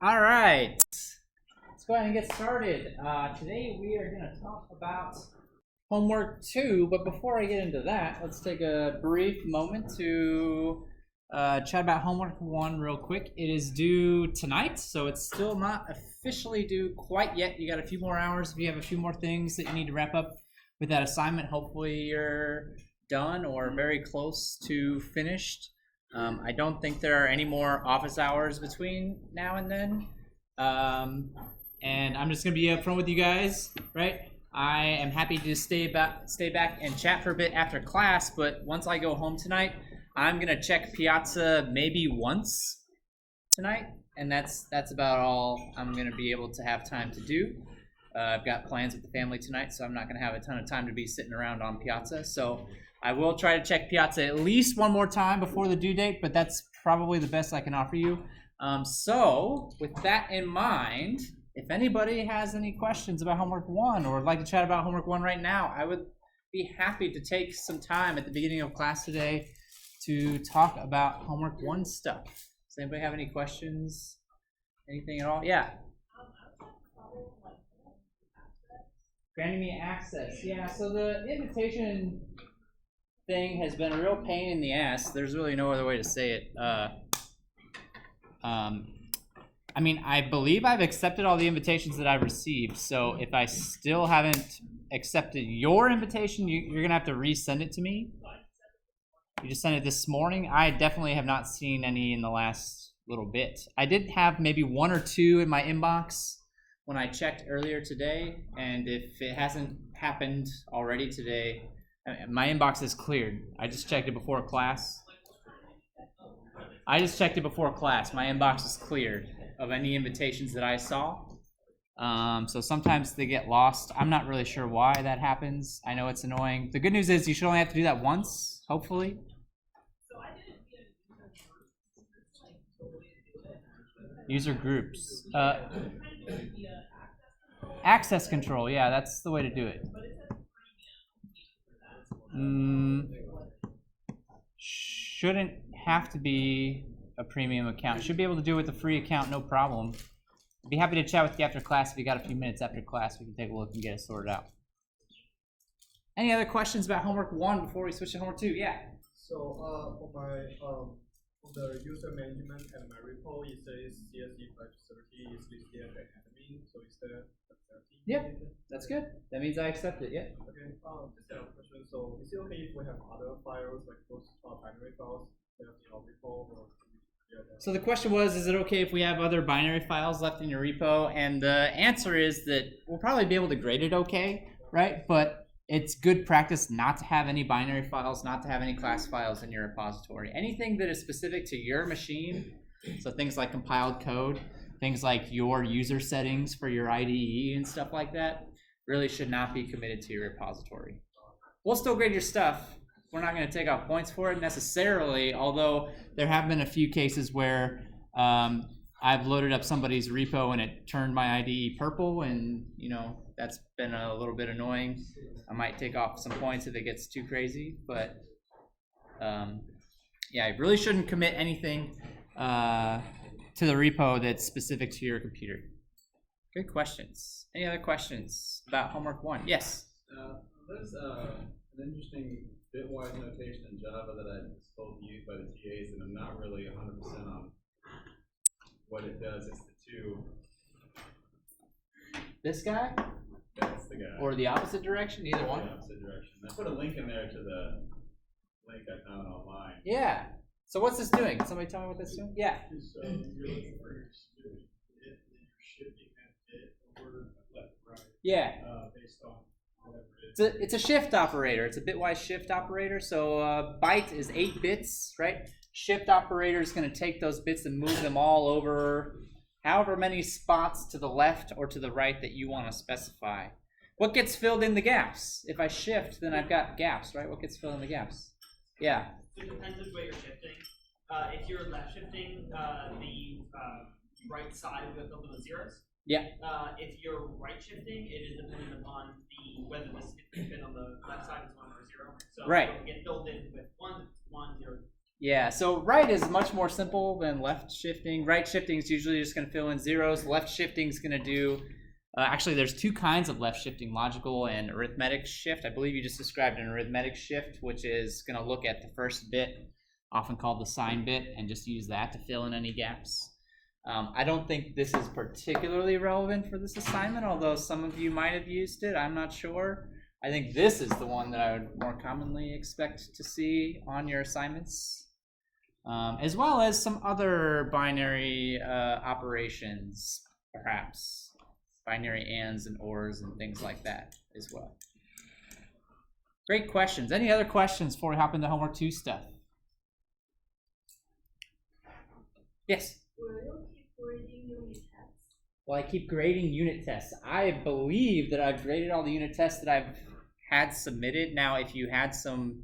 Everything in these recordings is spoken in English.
All right, let's go ahead and get started. Today we are going to talk about homework 2, but before I get into that, let's take a brief moment to chat about homework 1 real quick. It is due tonight, so it's still not officially due quite yet. You got a few more hours if you have a few more things that you need to wrap up with that assignment. Hopefully you're done or very close to finished. I don't think there are any more office hours between now and then. And I'm just going to be upfront with you guys, right? I am happy to stay back and chat for a bit after class, but once I go home tonight, I'm going to check Piazza maybe once tonight, and that's about all I'm going to be able to have time to do. I've got plans with the family tonight, so I'm not going to have a ton of time to be sitting around on Piazza, so I will try to check Piazza at least one more time before the due date, but that's probably the best I can offer you. So with that in mind, if anybody has any questions about homework 1 or would like to chat about homework 1 right now, I would be happy to take some time at the beginning of class today to talk about homework 1 stuff. Does anybody have any questions? Anything at all? Yeah. Granting me access. Yeah, so the invitation thing has been a real pain in the ass. There's really no other way to say it. I mean, I believe I've accepted all the invitations that I've received, so if I still haven't accepted your invitation, you're gonna have to resend it to me. You just sent it this morning. I definitely have not seen any in the last little bit. I did have maybe 1 or 2 in my inbox when I checked earlier today, and if it hasn't happened already today, my inbox is cleared. I just checked it before class. My inbox is cleared of any invitations that I saw. So sometimes they get lost. I'm not really sure why that happens. I know it's annoying. The good news is you should only have to do that once, hopefully. User groups. Access control, yeah, that's the way to do it. Shouldn't have to be a premium account. Should be able to do it with a free account, no problem. I'd be happy to chat with you after class. If you got a few minutes after class, we can take a look and get it sorted out. Any other questions about homework 1 before we switch to homework 2? Yeah. So for my for the user management and my repo, it says CSE530 is listed as admin. So is that accepting? Yep, that's good. That means I accept it. Yeah. Okay. Just have a question. So is it okay if we have other files like those binary files left in our repo? Or so the question was, is it okay if we have other binary files left in your repo? And the answer is that we'll probably be able to grade it okay, right? But it's good practice not to have any binary files, not to have any class files in your repository. Anything that is specific to your machine, so things like compiled code, things like your user settings for your IDE and stuff like that, really should not be committed to your repository. We'll still grade your stuff. We're not going to take off points for it necessarily, although there have been a few cases where I've loaded up somebody's repo and it turned my IDE purple, and that's been a little bit annoying. I might take off some points if it gets too crazy, but yeah, I really shouldn't commit anything to the repo that's specific to your computer. Good questions. Any other questions about homework 1? Yes? There's an interesting bitwise notation in Java that I was told to use by the TAs, and I'm not really 100% on what it does. It's the 2. This guy? That's the guy. Or the opposite direction? Either one? The opposite direction. I put a link in there to the link I found online. Yeah. So what's this doing? Can somebody tell me what this is doing? Yeah. So you're looking for your bit, and you're shifting that bit over left, right. Yeah. Based on whatever it is. It's a shift operator. It's a bitwise shift operator. So byte is 8 bits, right? Shift operator is going to take those bits and move them all over however many spots to the left or to the right that you want to specify. What gets filled in the gaps? If I shift, then I've got gaps, right? What gets filled in the gaps? Yeah. So it depends on what you're shifting. If you're left shifting, the right side will get filled in with zeros. Yeah. If you're right shifting, it is dependent upon whether this bit on the left side is 1 or 0. So right. it'll get filled in with 1, 1, 0, Yeah, so right is much more simple than left shifting. Right shifting is usually just going to fill in zeros. Left shifting is going to do, actually there's two kinds of left shifting, logical and arithmetic shift. I believe you just described an arithmetic shift, which is going to look at the first bit, often called the sign bit, and just use that to fill in any gaps. I don't think this is particularly relevant for this assignment, although some of you might have used it. I'm not sure. I think this is the one that I would more commonly expect to see on your assignments. As well as some other binary operations, perhaps. Binary ands and ors and things like that as well. Great questions. Any other questions before we hop into homework 2 stuff? Yes? Will you keep grading unit tests? Well, I keep grading unit tests. I believe that I've graded all the unit tests that I've had submitted. Now, if you had some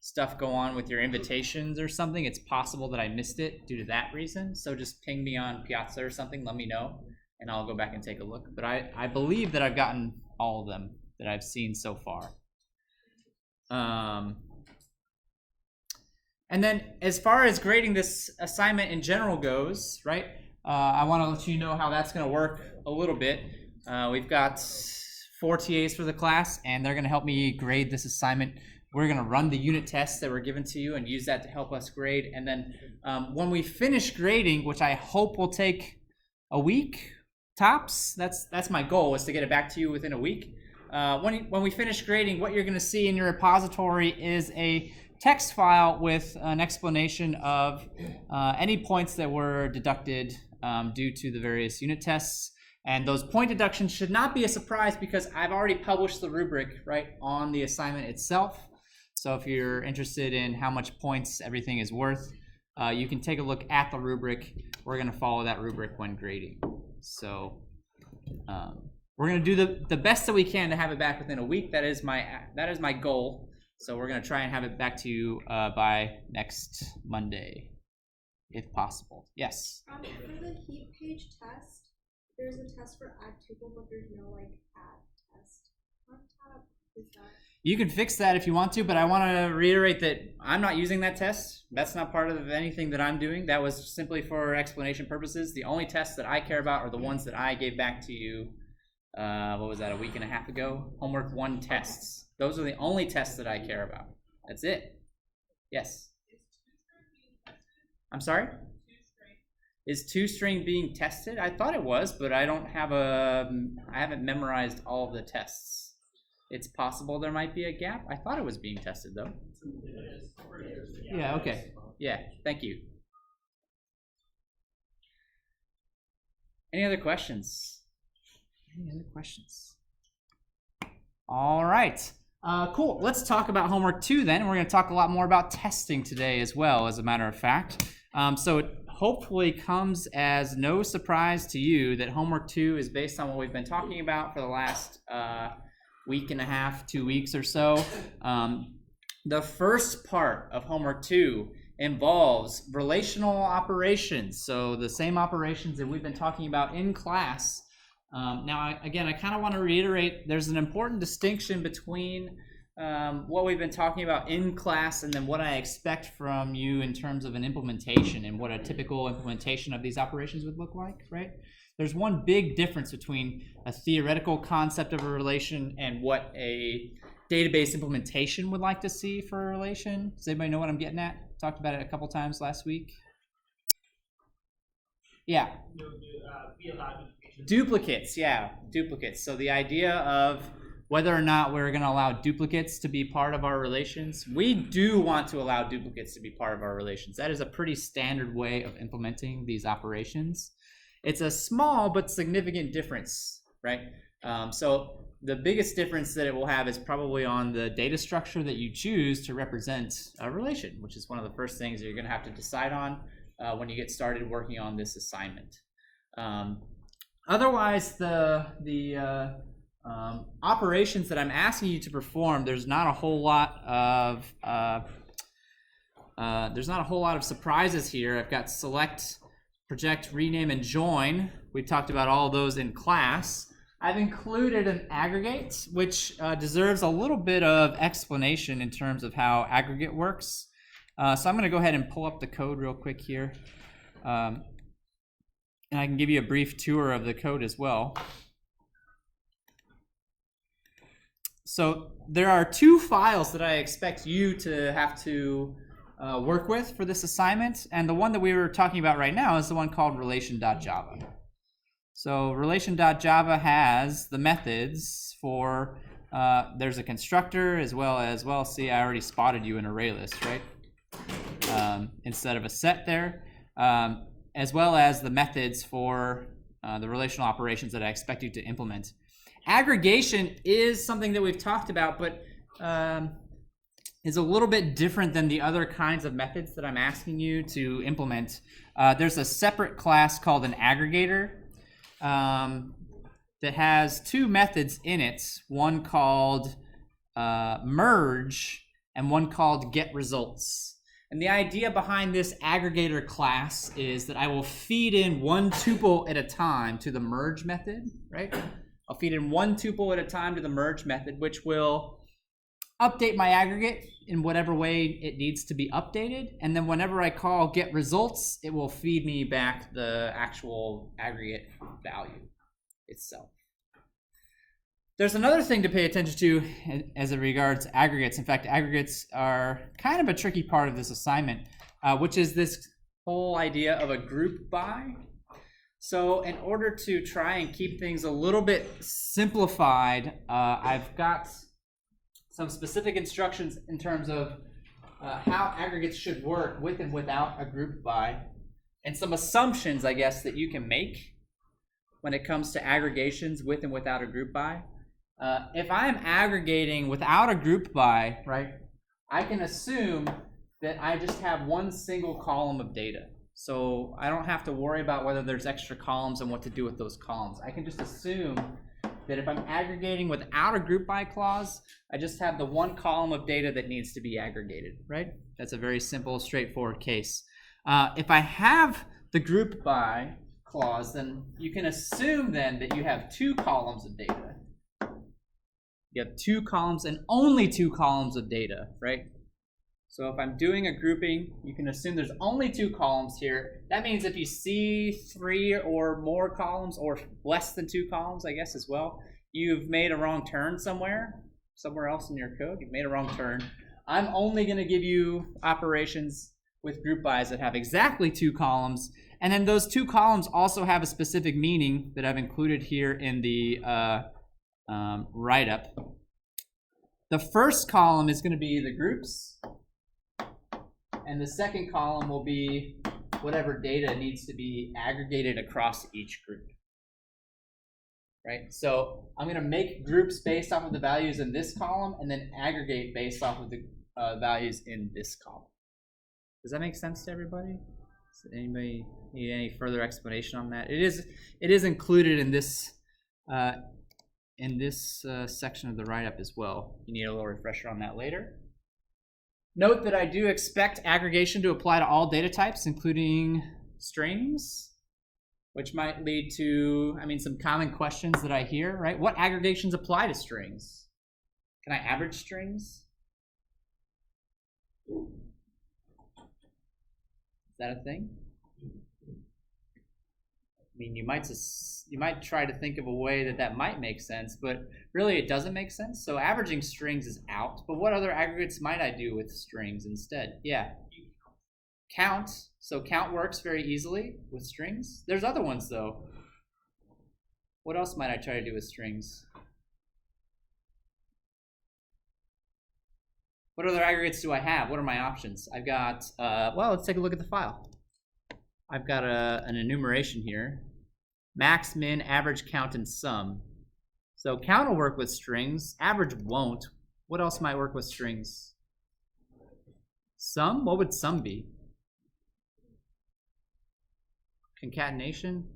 stuff go on with your invitations or something, it's possible that I missed it due to that reason. So just ping me on Piazza or something, let me know, and I'll go back and take a look. But I believe that I've gotten all of them that I've seen so far. And then as far as grading this assignment in general goes, right, I want to let you know how that's going to work a little bit. We've got 4 TAs for the class, and they're going to help me grade this assignment. We're going to run the unit tests that were given to you and use that to help us grade. And then when we finish grading, which I hope will take a week tops, that's my goal, is to get it back to you within a week. When we finish grading, what you're going to see in your repository is a text file with an explanation of any points that were deducted due to the various unit tests. And those point deductions should not be a surprise because I've already published the rubric right on the assignment itself. So if you're interested in how much points everything is worth, you can take a look at the rubric. We're going to follow that rubric when grading. So we're going to do the best that we can to have it back within a week. That is my goal. So we're going to try and have it back to you by next Monday, if possible. Yes? For the heap page test, there's a test for add tuple, but there's no like add test. What tab is that? You can fix that if you want to, but I want to reiterate that I'm not using that test. That's not part of anything that I'm doing. That was simply for explanation purposes. The only tests that I care about are the ones that I gave back to you, what was that, a week and a half ago? Homework 1 tests. Those are the only tests that I care about. That's it. Yes? I'm sorry? Is 2-string being tested? I thought it was, but I haven't memorized all of the tests. It's possible there might be a gap. I thought it was being tested though. Yeah, okay. Yeah, thank you. Any other questions? Any other questions? All right. Cool. Let's talk about homework 2 then. We're going to talk a lot more about testing today as well, as a matter of fact. So it hopefully comes as no surprise to you that homework 2 is based on what we've been talking about for the last week and a half, 2 weeks or so. The first part of homework 2 involves relational operations. So the same operations that we've been talking about in class. Now, again, I kind of want to reiterate there's an important distinction between what we've been talking about in class and then what I expect from you in terms of an implementation and what a typical implementation of these operations would look like, right? There's one big difference between a theoretical concept of a relation and what a database implementation would like to see for a relation. Does anybody know what I'm getting at? Talked about it a couple times last week. Yeah. Duplicates, yeah, duplicates. So the idea of whether or not we're going to allow duplicates to be part of our relations. We do want to allow duplicates to be part of our relations. That is a pretty standard way of implementing these operations. It's a small but significant difference, right? So the biggest difference that it will have is probably on the data structure that you choose to represent a relation, which is one of the first things that you're going to have to decide on when you get started working on this assignment. Otherwise, the operations that I'm asking you to perform, there's not a whole lot of surprises here. I've got select, project, rename, and join. We've talked about all of those in class. I've included an aggregate, which deserves a little bit of explanation in terms of how aggregate works. So I'm going to go ahead and pull up the code real quick here. And I can give you a brief tour of the code as well. So there are two files that I expect you to have to work with for this assignment. And the one that we were talking about right now is the one called relation.java. So relation.java has the methods for, there's a constructor as well, see, I already spotted you in array list, right? Instead of a set there, as well as the methods for the relational operations that I expect you to implement. Aggregation is something that we've talked about, but is a little bit different than the other kinds of methods that I'm asking you to implement. There's a separate class called an aggregator that has two methods in it, one called merge and one called getResults. And the idea behind this aggregator class is that I will feed in one tuple at a time to the merge method, right? I'll feed in one tuple at a time to the merge method, which will update my aggregate in whatever way it needs to be updated. And then whenever I call getResults, it will feed me back the actual aggregate value itself. There's another thing to pay attention to as it regards aggregates. In fact, aggregates are kind of a tricky part of this assignment, which is this whole idea of a group by. So in order to try and keep things a little bit simplified, I've got some specific instructions in terms of how aggregates should work with and without a group by, and some assumptions, I guess, that you can make when it comes to aggregations with and without a group by. If I'm aggregating without a group by, right, I can assume that I just have one single column of data. So I don't have to worry about whether there's extra columns and what to do with those columns. I can just assume that if I'm aggregating without a group by clause, I just have the one column of data that needs to be aggregated, right? That's a very simple, straightforward case. If I have the group by clause, then you can assume then that you have two columns of data. You have two columns and only two columns of data, right? So if I'm doing a grouping, you can assume there's only two columns here. That means if you see three or more columns, or less than two columns, I guess as well, you've made a wrong turn somewhere else in your code. You've made a wrong turn. I'm only going to give you operations with group bys that have exactly two columns. And then those two columns also have a specific meaning that I've included here in the write-up. The first column is going to be the groups, and the second column will be whatever data needs to be aggregated across each group. Right? So I'm going to make groups based off of the values in this column, and then aggregate based off of the values in this column. Does that make sense to everybody? Does anybody need any further explanation on that? It is included in this section of the write-up as well. You need a little refresher on that later. Note that I do expect aggregation to apply to all data types, including strings, which might lead to, some common questions that I hear, right? What aggregations apply to strings? Can I average strings? Is that a thing? You might try to think of a way that might make sense, but really it doesn't make sense. So averaging strings is out. But what other aggregates might I do with strings instead? Yeah, count. So count works very easily with strings. There's other ones though. What else might I try to do with strings? What other aggregates do I have? What are my options? I've got, let's take a look at the file. I've got an enumeration here. Max, min, average, count, and sum. So count will work with strings. Average won't. What else might work with strings? Sum? What would sum be? Concatenation?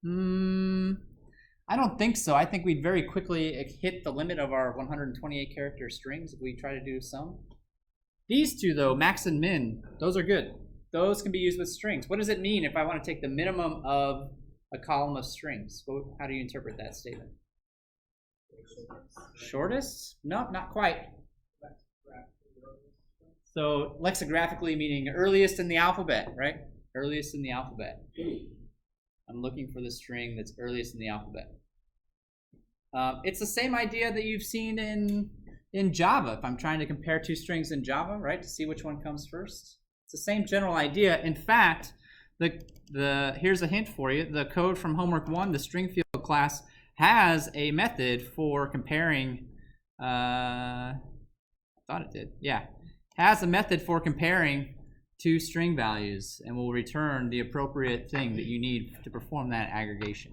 I don't think so. I think we'd very quickly hit the limit of our 128 character strings if we try to do sum. These two though, max and min, those are good. Those can be used with strings. What does it mean if I want to take the minimum of a column of strings? How do you interpret that statement? Shortest? No, not quite. So lexicographically meaning earliest in the alphabet, right? Earliest in the alphabet. I'm looking for the string that's earliest in the alphabet. It's the same idea that you've seen in Java. If I'm trying to compare two strings in Java, right, to see which one comes first. It's the same general idea. In fact, here's a hint for you. The code from homework 1, the string field class, has a method for comparing. I thought it did. Yeah, has a method for comparing two string values, and will return the appropriate thing that you need to perform that aggregation.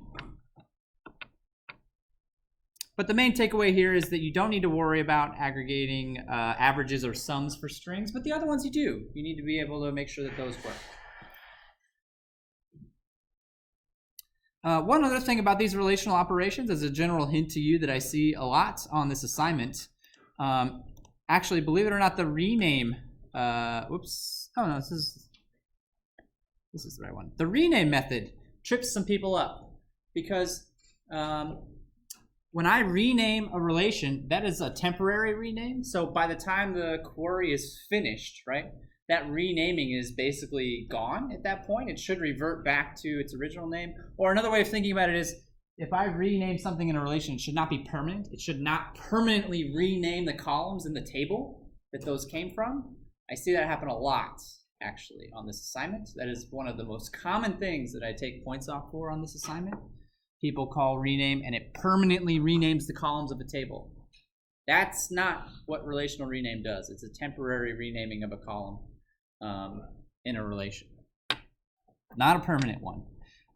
But the main takeaway here is that you don't need to worry about aggregating averages or sums for strings, but the other ones you do. You need to be able to make sure that those work. One other thing about these relational operations, as a general hint to you that I see a lot on this assignment, actually, believe it or not, the rename, this is the right one. The rename method trips some people up because when I rename a relation, that is a temporary rename. So by the time the query is finished, right, that renaming is basically gone at that point. It should revert back to its original name. Or another way of thinking about it is, if I rename something in a relation, it should not be permanent. It should not permanently rename the columns in the table that those came from. I see that happen a lot, actually, on this assignment. That is one of the most common things that I take points off for on this assignment. People call rename, and it permanently renames the columns of a table. That's not what relational rename does. It's a temporary renaming of a column in a relation, not a permanent one.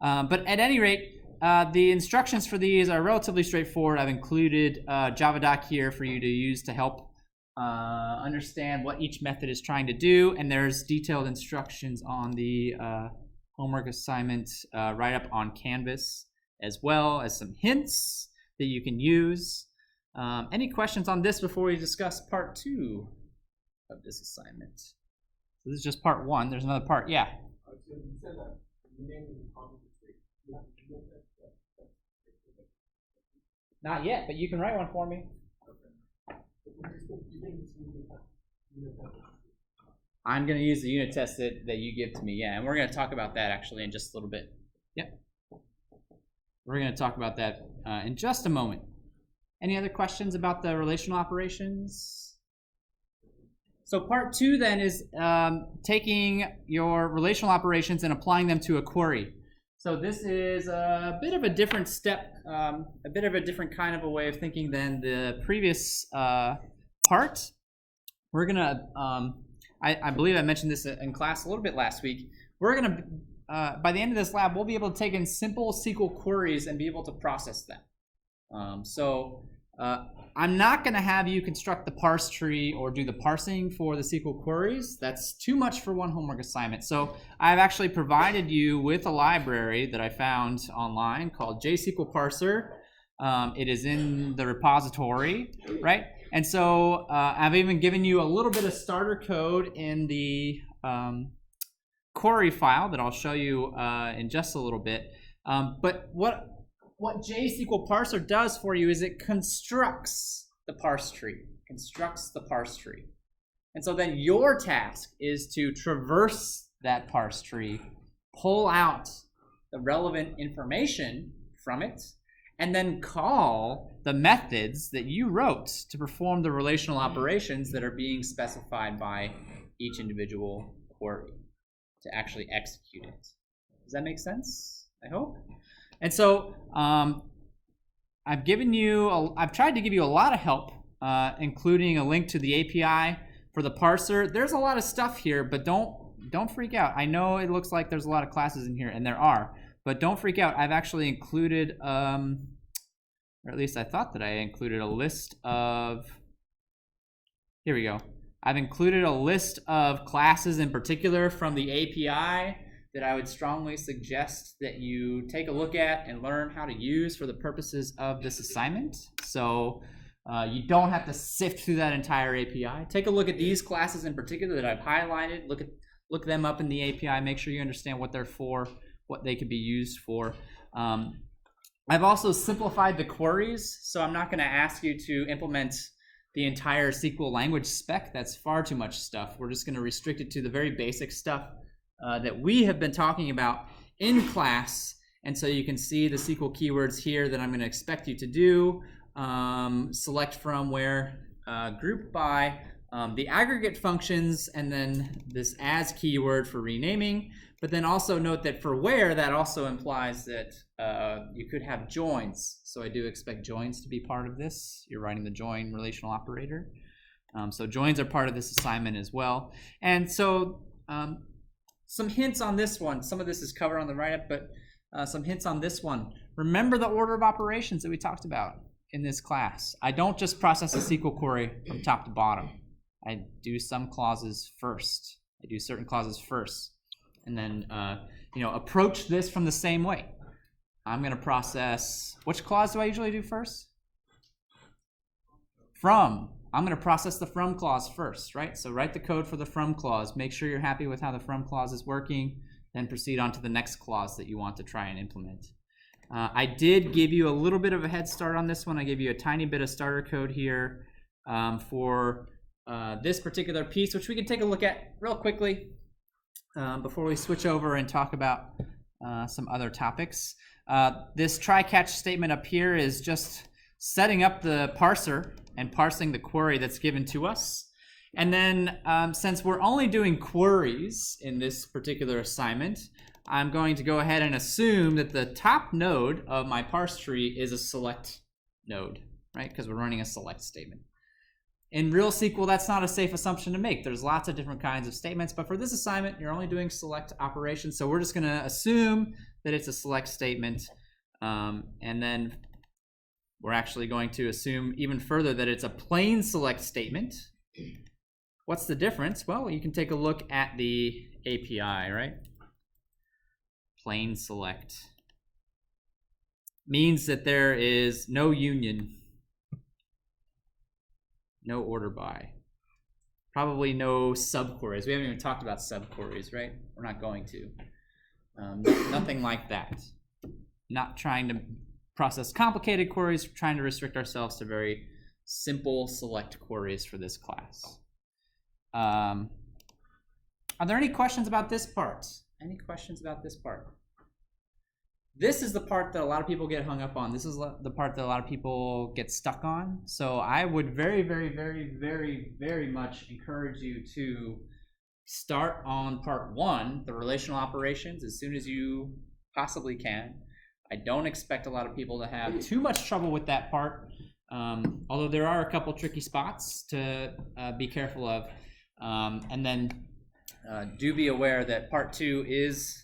But at any rate, the instructions for these are relatively straightforward. I've included JavaDoc here for you to use to help understand what each method is trying to do, and there's detailed instructions on the homework assignment right up on Canvas, as well as some hints that you can use. Any questions on this before we discuss part 2 of this assignment? So this is just part 1. There's another part. Yeah. Not yet, but you can write one for me. I'm going to use the unit test that you give to me, yeah, and we're going to talk about that actually in just a little bit. Yep. We're going to talk about that in just a moment. Any other questions about the relational operations? So part 2 then is taking your relational operations and applying them to a query. So this is a bit of a different step, a bit of a different kind of a way of thinking than the previous part. We're going to, I believe I mentioned this in class a little bit last week. We're going to, by the end of this lab, we'll be able to take in simple SQL queries and be able to process them. I'm not going to have you construct the parse tree or do the parsing for the SQL queries. That's too much for one homework assignment. So I've actually provided you with a library that I found online called JSQL Parser. It is in the repository, right? And so I've even given you a little bit of starter code in the query file that I'll show you in just a little bit. But what JSQL Parser does for you is it constructs the parse tree. And so then your task is to traverse that parse tree, pull out the relevant information from it, and then call the methods that you wrote to perform the relational operations that are being specified by each individual query to actually execute it. Does that make sense? I hope. And so I've tried to give you a lot of help, including a link to the API for the parser. There's a lot of stuff here, but don't freak out. I know it looks like there's a lot of classes in here, and there are, but don't freak out. I've actually included, or at least I thought that I included a list of, here we go. I've included a list of classes in particular from the API that I would strongly suggest that you take a look at and learn how to use for the purposes of this assignment. So you don't have to sift through that entire API. Take a look at these classes in particular that I've highlighted. Look them up in the API. Make sure you understand what they're for, what they could be used for. I've also simplified the queries, so I'm not going to ask you to implement the entire SQL language spec. That's far too much stuff. We're just going to restrict it to the very basic stuff that we have been talking about in class. And so you can see the SQL keywords here that I'm going to expect you to do. Select from, where, group by, the aggregate functions, and then this as keyword for renaming. But then also note that for where, that also implies that you could have joins. So I do expect joins to be part of this. You're writing the join relational operator. So joins are part of this assignment as well. And so some hints on this one. Some of this is covered on the write-up, but some hints on this one. Remember the order of operations that we talked about in this class. I don't just process a SQL query from top to bottom. I do some clauses first. I do certain clauses first. And then, approach this from the same way. I'm going to process, which clause do I usually do first? From. I'm going to process the from clause first, right? So write the code for the from clause. Make sure you're happy with how the from clause is working. Then proceed on to the next clause that you want to try and implement. I did give you a little bit of a head start on this one. I gave you a tiny bit of starter code here for this particular piece, which we can take a look at real quickly. Before we switch over and talk about some other topics. This try-catch statement up here is just setting up the parser and parsing the query that's given to us. And then since we're only doing queries in this particular assignment, I'm going to go ahead and assume that the top node of my parse tree is a select node, right? Because we're running a select statement. In real SQL, that's not a safe assumption to make. There's lots of different kinds of statements, but for this assignment, you're only doing select operations. So we're just going to assume that it's a select statement. And then we're actually going to assume even further that it's a plain select statement. What's the difference? Well, you can take a look at the API, right? Plain select means that there is no union. No order by. Probably no subqueries. We haven't even talked about subqueries, right? We're not going to. Nothing like that. Not trying to process complicated queries, trying to restrict ourselves to very simple select queries for this class. Are there any questions about this part? Any questions about this part? This is the part that a lot of people get hung up on. This is the part that a lot of people get stuck on. So I would very, very, very, very, very much encourage you to start on part 1, the relational operations, as soon as you possibly can. I don't expect a lot of people to have too much trouble with that part, although there are a couple tricky spots to be careful of. And then do be aware that part 2 is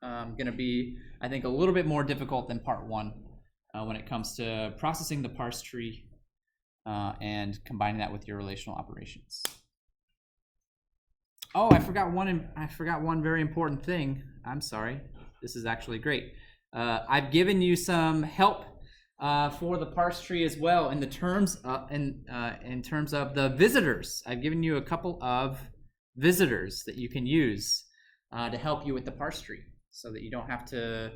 going to be, I think, a little bit more difficult than part 1 when it comes to processing the parse tree and combining that with your relational operations. Oh, I forgot one very important thing. I'm sorry. This is actually great. I've given you some help for the parse tree as well in the terms in terms of the visitors. I've given you a couple of visitors that you can use to help you with the parse tree, so that you don't have to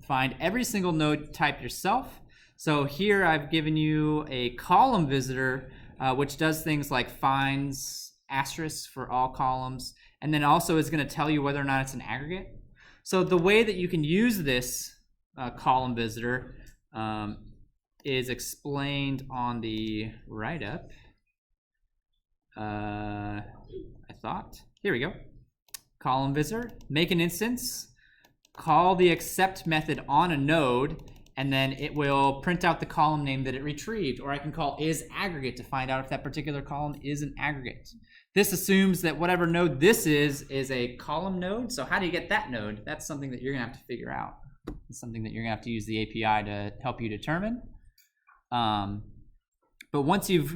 find every single node type yourself. So here I've given you a column visitor, which does things like finds asterisks for all columns, and then also is going to tell you whether or not it's an aggregate. So the way that you can use this column visitor is explained on the write-up. I thought. Here we go. Column visitor, make an instance, call the accept method on a node, and then it will print out the column name that it retrieved. Or I can call isAggregate to find out if that particular column is an aggregate. This assumes that whatever node this is a column node. So how do you get that node? That's something that you're going to have to figure out. It's something that you're going to have to use the API to help you determine. But once you've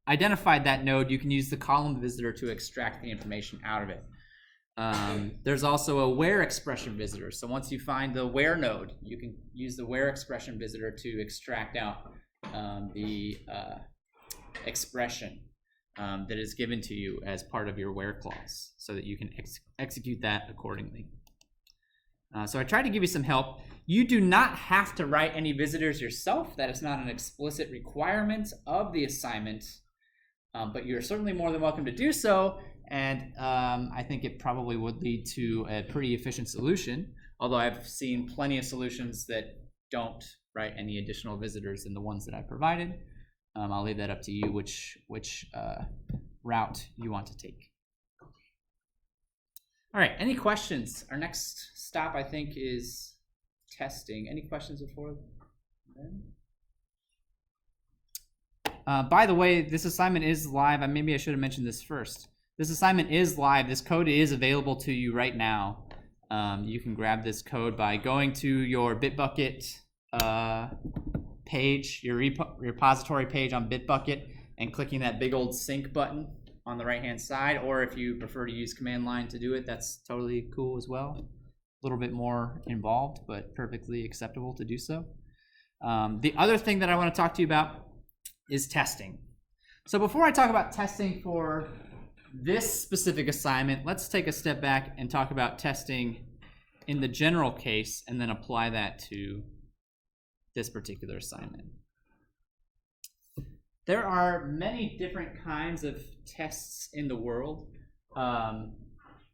identified that node, you can use the column visitor to extract the information out of it. There's also a where expression visitor. So once you find the where node, you can use the where expression visitor to extract out the expression that is given to you as part of your where clause, so that you can execute that accordingly. So I tried to give you some help. You do not have to write any visitors yourself. That is not an explicit requirement of the assignment, but you're certainly more than welcome to do so. And I think it probably would lead to a pretty efficient solution, although I've seen plenty of solutions that don't write any additional visitors than the ones that I provided. I'll leave that up to you, which route you want to take. All right, any questions? Our next stop, I think, is testing. Any questions before then? By the way, this assignment is live. Maybe I should have mentioned this first. This assignment is live. This code is available to you right now. You can grab this code by going to your Bitbucket page, your repository page on Bitbucket, and clicking that big old sync button on the right-hand side. Or if you prefer to use command line to do it, that's totally cool as well. A little bit more involved, but perfectly acceptable to do so. The other thing that I want to talk to you about is testing. So before I talk about testing for this specific assignment, let's take a step back and talk about testing in the general case and then apply that to this particular assignment. There are many different kinds of tests in the world.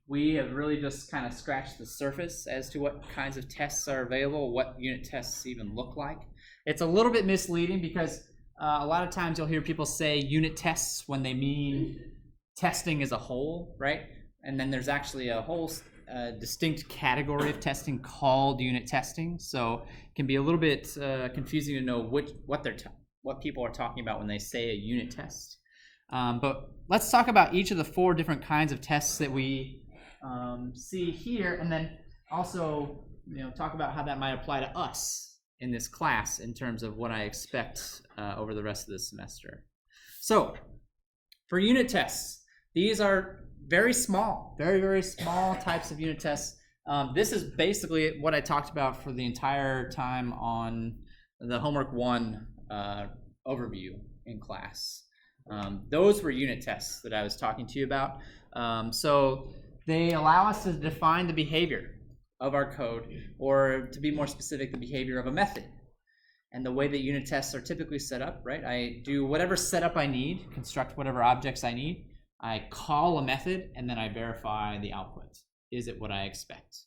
We have really just kind of scratched the surface as to what kinds of tests are available, what unit tests even look like. It's a little bit misleading because a lot of times you'll hear people say unit tests when they mean testing as a whole, right? And then there's actually a whole distinct category of testing called unit testing. So it can be a little bit confusing to know what people are talking about when they say a unit test. But let's talk about each of the 4 different kinds of tests that we see here, and then also talk about how that might apply to us in this class in terms of what I expect over the rest of this semester. So for unit tests, these are very small, very, very small types of unit tests. This is basically what I talked about for the entire time on the Homework 1 overview in class. Those were unit tests that I was talking to you about. So they allow us to define the behavior of our code, or to be more specific, the behavior of a method. And the way that unit tests are typically set up, right? I do whatever setup I need, construct whatever objects I need. I call a method, and then I verify the output. Is it what I expect?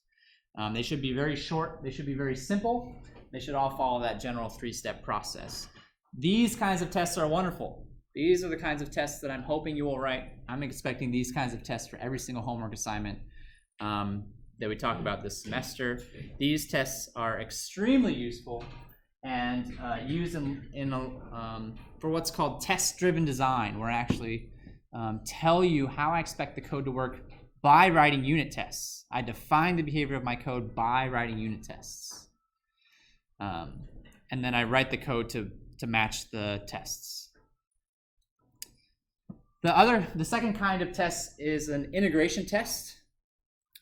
They should be very short. They should be very simple. They should all follow that general 3-step process. These kinds of tests are wonderful. These are the kinds of tests that I'm hoping you will write. I'm expecting these kinds of tests for every single homework assignment that we talk about this semester. These tests are extremely useful and used for what's called test-driven design, where I actually tell you how I expect the code to work by writing unit tests. I define the behavior of my code by writing unit tests. And then I write the code to match the tests. The second kind of test is an integration test.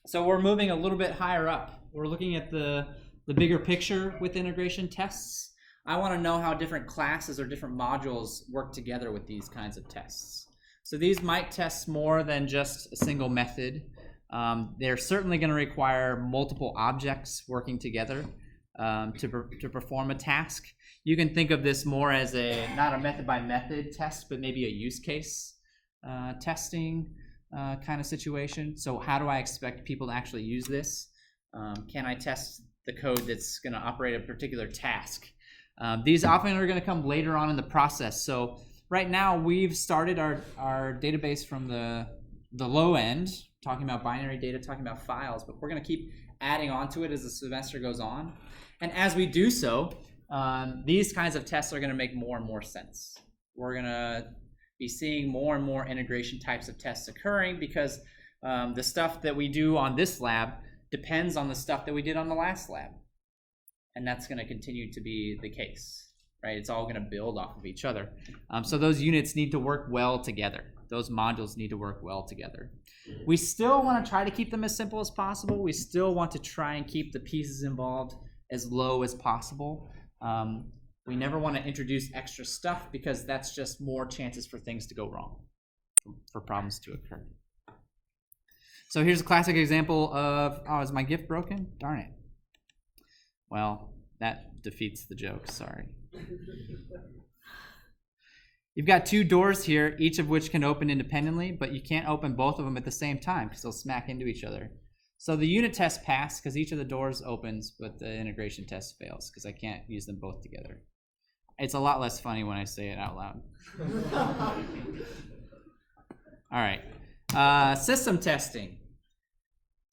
So we're moving a little bit higher up. We're looking at the bigger picture with integration tests. I want to know how different classes or different modules work together with these kinds of tests. So these might test more than just a single method. They're certainly going to require multiple objects working together to perform a task. You can think of this more as not a method by method test, but maybe a use case testing kind of situation. So how do I expect people to actually use this? Can I test the code that's going to operate a particular task? These often are going to come later on in the process. So right now we've started our database from the low end, talking about binary data, talking about files, but we're going to keep adding on to it as the semester goes on. And as we do so, these kinds of tests are going to make more and more sense. We're going to be seeing more and more integration types of tests occurring because the stuff that we do on this lab depends on the stuff that we did on the last lab. And that's going to continue to be the case, right? It's all going to build off of each other. So those units need to work well together. Those modules need to work well together. We still want to try to keep them as simple as possible. We still want to try and keep the pieces involved as low as possible. We never want to introduce extra stuff because that's just more chances for things to go wrong, for problems to occur. So here's a classic example of, oh, is my GIF broken? Darn it. Well, that defeats the joke, sorry. You've got two doors here, each of which can open independently, but you can't open both of them at the same time because they'll smack into each other. So the unit test passed because each of the doors opens, but the integration test fails because I can't use them both together. It's a lot less funny when I say it out loud. All right, system testing.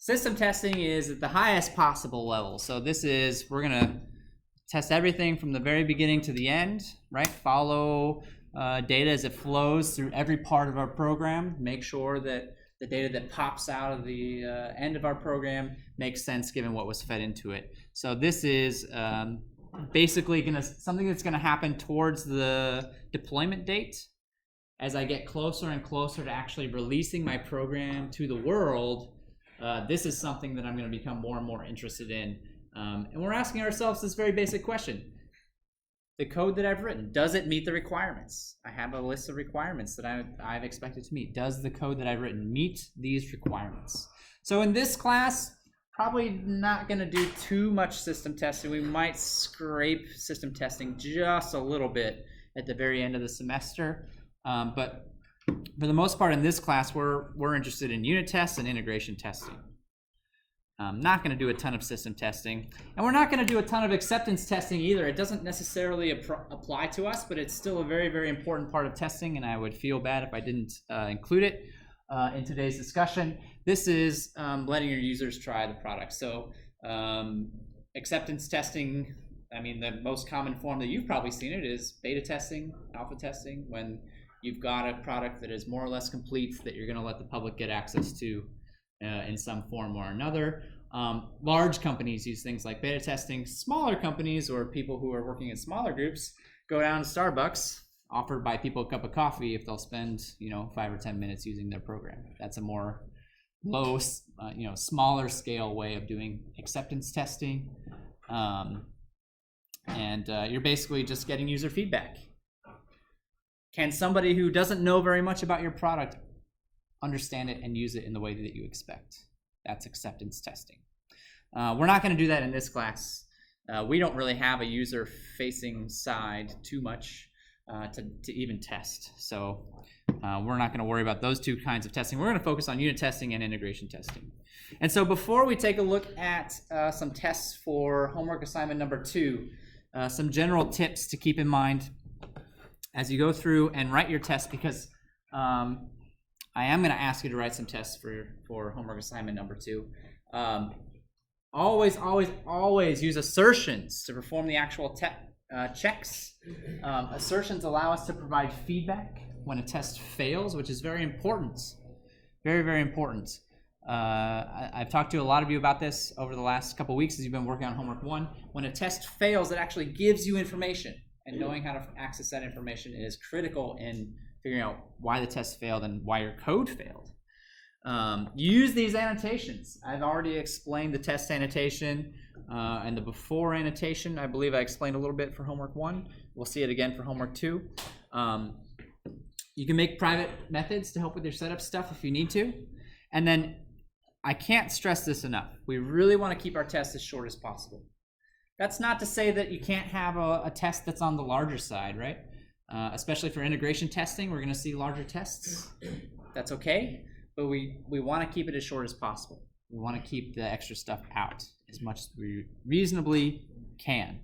System testing is at the highest possible level. So this is, we're gonna test everything from the very beginning to the end, right? Follow data as it flows through every part of our program. Make sure that the data that pops out of the end of our program makes sense given what was fed into it. So this is basically something that's gonna happen towards the deployment date. As I get closer and closer to actually releasing my program to the world, this is something that I'm going to become more and more interested in. And we're asking ourselves this very basic question. The code that I've written, does it meet the requirements? I have a list of requirements that I've expected to meet. Does the code that I've written meet these requirements? So in this class, probably not going to do too much system testing. We might scrape system testing just a little bit at the very end of the semester. But for the most part in this class, we're interested in unit tests and integration testing. I'm not going to do a ton of system testing, and we're not going to do a ton of acceptance testing either. It doesn't necessarily apply to us, but it's still a very, very important part of testing, and I would feel bad if I didn't include it in today's discussion. This is letting your users try the product. So acceptance testing, I mean, the most common form that you've probably seen it is beta testing, alpha testing, when you've got a product that is more or less complete that you're going to let the public get access to in some form or another. Large companies use things like beta testing. Smaller companies or people who are working in smaller groups go down to Starbucks, offer to buy people a cup of coffee if they'll spend 5 or 10 minutes using their program. That's a more low, smaller scale way of doing acceptance testing. And you're basically just getting user feedback. Can somebody who doesn't know very much about your product understand it and use it in the way that you expect? That's acceptance testing. We're not going to do that in this class. We don't really have a user-facing side too much to even test. So we're not going to worry about those two kinds of testing. We're going to focus on unit testing and integration testing. And so before we take a look at some tests for homework assignment number 2, some general tips to keep in mind as you go through and write your test, because I am going to ask you to write some tests for homework assignment number 2. Always use assertions to perform the actual checks. Assertions allow us to provide feedback when a test fails, which is very important. Very, very important. I've talked to a lot of you about this over the last couple weeks as you've been working on homework 1. When a test fails, it actually gives you information, and knowing how to access that information is critical in figuring out why the test failed and why your code failed. Use these annotations. I've already explained the test annotation and the before annotation. I believe I explained a little bit for homework 1. We'll see it again for homework 2. You can make private methods to help with your setup stuff if you need to. And then I can't stress this enough. We really want to keep our tests as short as possible. That's not to say that you can't have a test that's on the larger side, right? Especially for integration testing, we're going to see larger tests. That's okay, but we want to keep it as short as possible. We want to keep the extra stuff out as much as we reasonably can.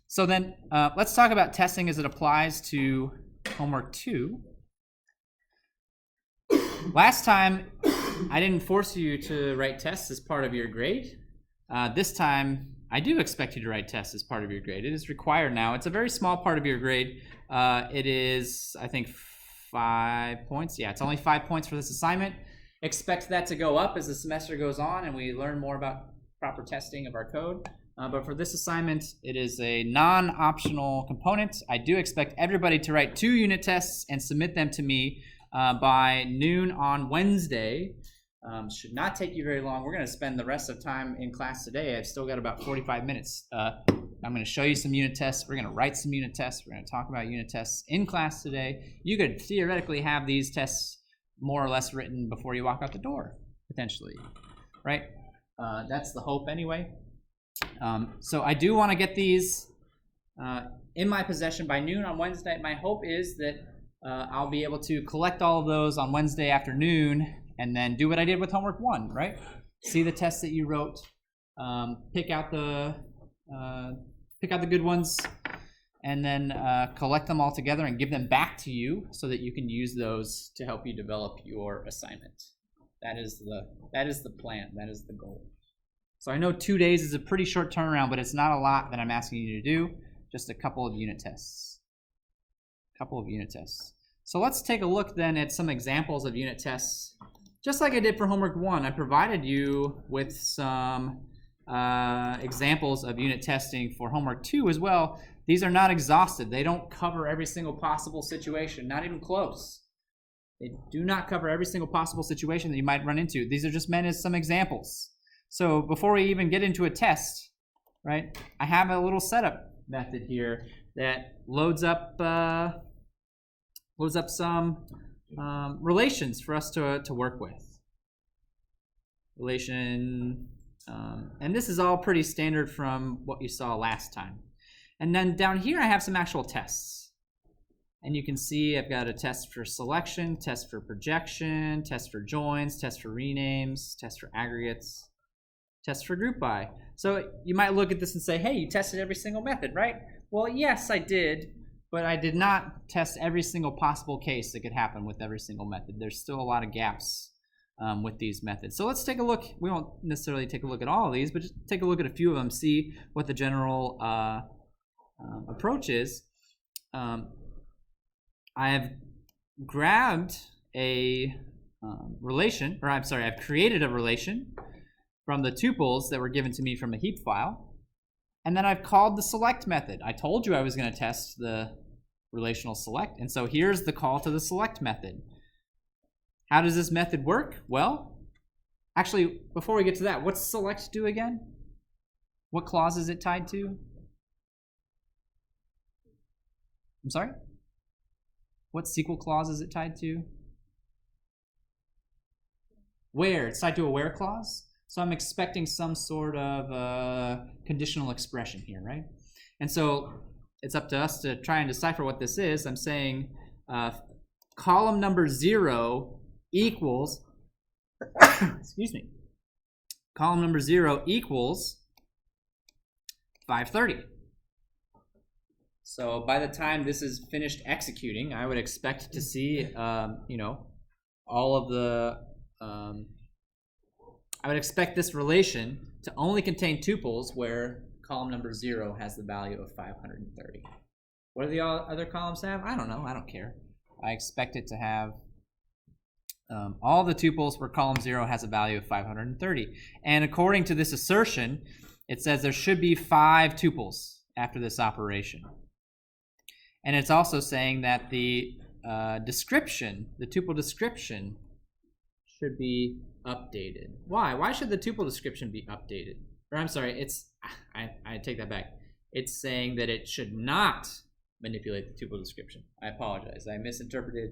So then let's talk about testing as it applies to homework 2. Last time, I didn't force you to write tests as part of your grade. This time, I do expect you to write tests as part of your grade. It is required now. It's a very small part of your grade. It is, I think, 5 points. Yeah, it's only 5 points for this assignment. Expect that to go up as the semester goes on and we learn more about proper testing of our code. But for this assignment, it is a non-optional component. I do expect everybody to write 2 unit tests and submit them to me by noon on Wednesday. Should not take you very long. We're going to spend the rest of time in class today. I've still got about 45 minutes. I'm going to show you some unit tests. We're going to write some unit tests. We're going to talk about unit tests in class today. You could theoretically have these tests more or less written before you walk out the door, potentially, right? That's the hope anyway. So I do want to get these in my possession by noon on Wednesday. My hope is that I'll be able to collect all of those on Wednesday afternoon and then do what I did with homework 1, right? See the tests that you wrote, pick out the good ones, and then collect them all together and give them back to you so that you can use those to help you develop your assignment. That is the plan. That is the goal. So I know 2 days is a pretty short turnaround, but it's not a lot that I'm asking you to do. Just a couple of unit tests. So let's take a look then at some examples of unit tests. Just like I did for homework 1, I provided you with some examples of unit testing for homework 2 as well. These are not exhaustive. They don't cover every single possible situation, not even close. They do not cover every single possible situation that you might run into. These are just meant as some examples. So before we even get into a test, right, I have a little setup method here that loads up some relations for us to work with. And this is all pretty standard from what you saw last time. And then down here I have some actual tests. And you can see I've got a test for selection, test for projection, test for joins, test for renames, test for aggregates, test for group by. So you might look at this and say, hey, you tested every single method, right? Well, yes, I did, but I did not test every single possible case that could happen with every single method. There's still a lot of gaps with these methods. So let's take a look. We won't necessarily take a look at all of these, but just take a look at a few of them, see what the general approach is. I have grabbed a relation, or I'm sorry, I've created a relation from the tuples that were given to me from a heap file, and then I've called the select method. I told you I was going to test the relational select, and so here's the call to the select method. How does this method work? Well, actually, before we get to that, what's select do again? What clause is it tied to? I'm sorry? What SQL clause is it tied to? Where? It's tied to a where clause? So I'm expecting some sort of conditional expression here, right? And so it's up to us to try and decipher what this is. I'm saying column number 0 equals, excuse me, column number 0 equals 530. So by the time this is finished executing, I would expect to see, all of the, I would expect this relation to only contain tuples where column number 0 has the value of 530. What do the other columns have? I don't know. I don't care. I expect it to have all the tuples where column 0 has a value of 530. And according to this assertion, it says there should be 5 tuples after this operation. And it's also saying that the description, the tuple description, should be updated. Why? Why should the tuple description be updated? Or I'm sorry, I take that back. It's saying that it should not manipulate the tuple description. I apologize. I misinterpreted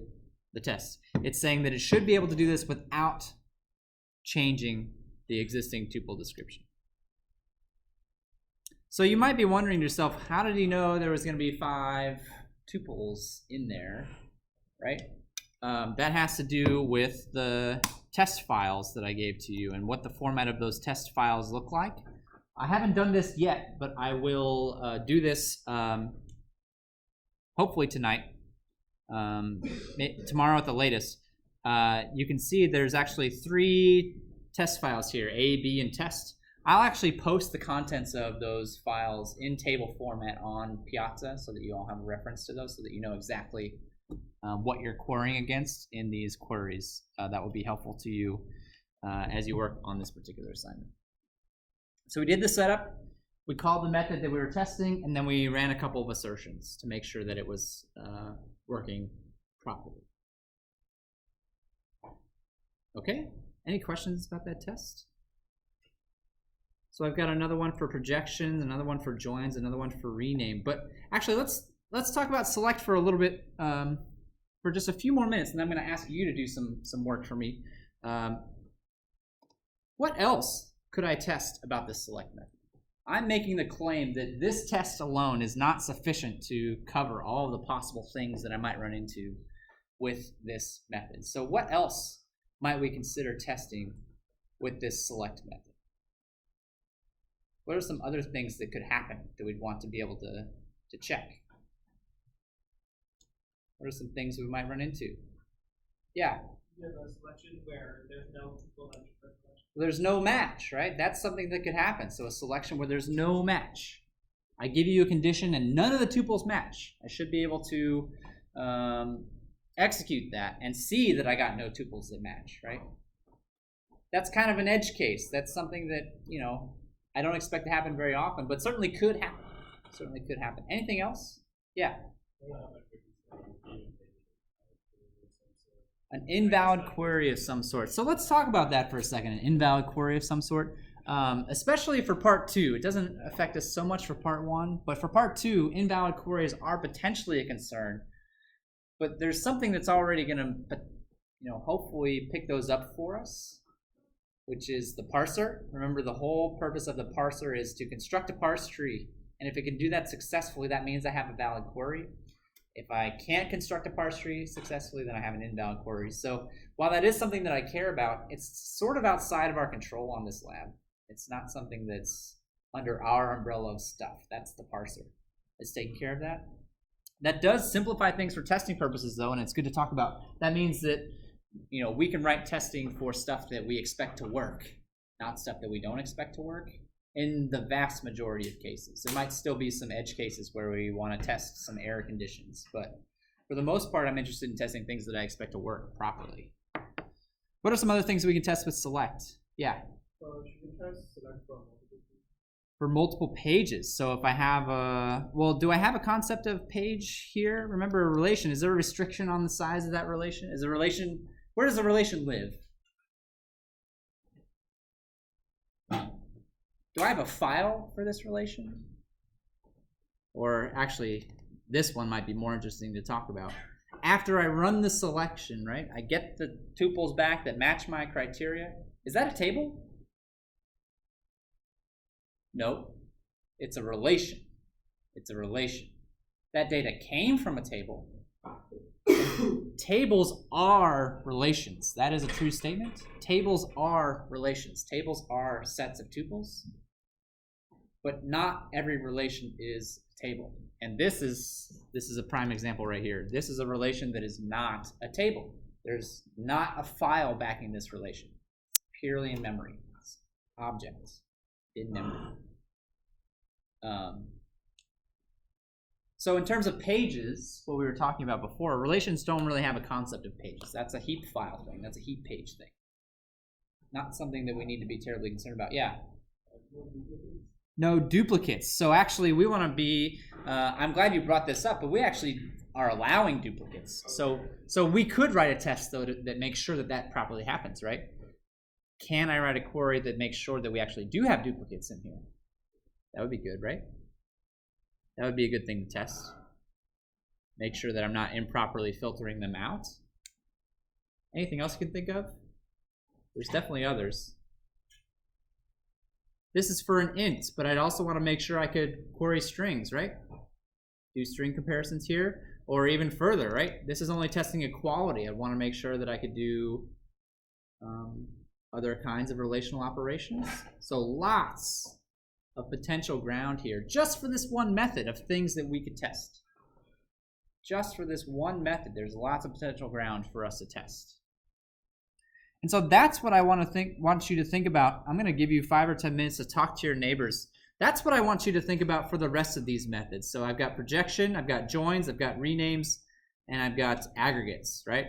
the test. It's saying that it should be able to do this without changing the existing tuple description. So you might be wondering to yourself, how did he know there was going to be 5 tuples in there, right? That has to do with the test files that I gave to you and what the format of those test files look like. I haven't done this yet, but I will do this hopefully tonight, tomorrow at the latest. You can see there's actually 3 test files here, A, B, and test. I'll actually post the contents of those files in table format on Piazza so that you all have a reference to those so that you know exactly what you're querying against in these queries. That will be helpful to you as you work on this particular assignment. So we did the setup, we called the method that we were testing, and then we ran a couple of assertions to make sure that it was working properly. Okay, any questions about that test? So I've got another one for projections, another one for joins, another one for rename. But actually, let's talk about select for a little bit for just a few more minutes, and I'm going to ask you to do some work for me. What else could I test about this select method? I'm making the claim that this test alone is not sufficient to cover all of the possible things that I might run into with this method. So what else might we consider testing with this select method? What are some other things that could happen that we'd want to be able to check? What are some things we might run into? Yeah. You have a selection where there's no full selection. There's no match, right? That's something that could happen. So a selection where there's no match. I give you a condition and none of the tuples match. I should be able to execute that and see that I got no tuples that match, right? That's kind of an edge case. That's something that, you know, I don't expect to happen very often, but certainly could happen. Certainly could happen. Anything else? Yeah. An invalid query of some sort. So let's talk about that for a second. An invalid query of some sort, especially for part 2. It doesn't affect us so much for part 1, but for part 2, invalid queries are potentially a concern. But there's something that's already going to, you know, hopefully pick those up for us, which is the parser. Remember, the whole purpose of the parser is to construct a parse tree. And if it can do that successfully, that means I have a valid query. If I can't construct a parse tree successfully, then I have an invalid query. So while that is something that I care about, it's sort of outside of our control on this lab. It's not something that's under our umbrella of stuff. That's the parser. It's taking care of that. That does simplify things for testing purposes, though, and it's good to talk about. That means that, you know, we can write testing for stuff that we expect to work, not stuff that we don't expect to work. In the vast majority of cases. There might still be some edge cases where we want to test some error conditions, but for the most part, I'm interested in testing things that I expect to work properly. What are some other things we can test with select? Yeah? Should we test select from multiple pages? For multiple pages. So if I have a, well, do I have a concept of page here? Remember a relation. Is there a restriction on the size of that relation? Is a relation, where does a relation live? Do I have a file for this relation? Or actually, this one might be more interesting to talk about. After I run the selection, right, I get the tuples back that match my criteria. Is that a table? No, it's a relation. It's a relation. That data came from a table. Tables are relations. That is a true statement. Tables are relations. Tables are sets of tuples. But not every relation is a table. And this is a prime example right here. This is a relation that is not a table. There's not a file backing this relation. It's purely in memory. It's objects in memory. So in terms of pages, what we were talking about before, relations don't really have a concept of pages. That's a heap file thing. That's a heap page thing. Not something that we need to be terribly concerned about. Yeah? No duplicates. So actually we want to be, I'm glad you brought this up, but we actually are allowing duplicates. So we could write a test, though, that makes sure that that properly happens, right? Can I write a query that makes sure that we actually do have duplicates in here? That would be good, right? That would be a good thing to test. Make sure that I'm not improperly filtering them out. Anything else you can think of? There's definitely others. This is for an int, but I'd also want to make sure I could query strings, right? Do string comparisons here, or even further, right? This is only testing equality. I want to make sure that I could do other kinds of relational operations. So lots of potential ground here, just for this one method of things that we could test. Just for this one method, there's lots of potential ground for us to test. And so that's what I want you to think about. I'm going to give you 5 or 10 minutes to talk to your neighbors. That's what I want you to think about for the rest of these methods. So I've got projection, I've got joins, I've got renames, and I've got aggregates, right?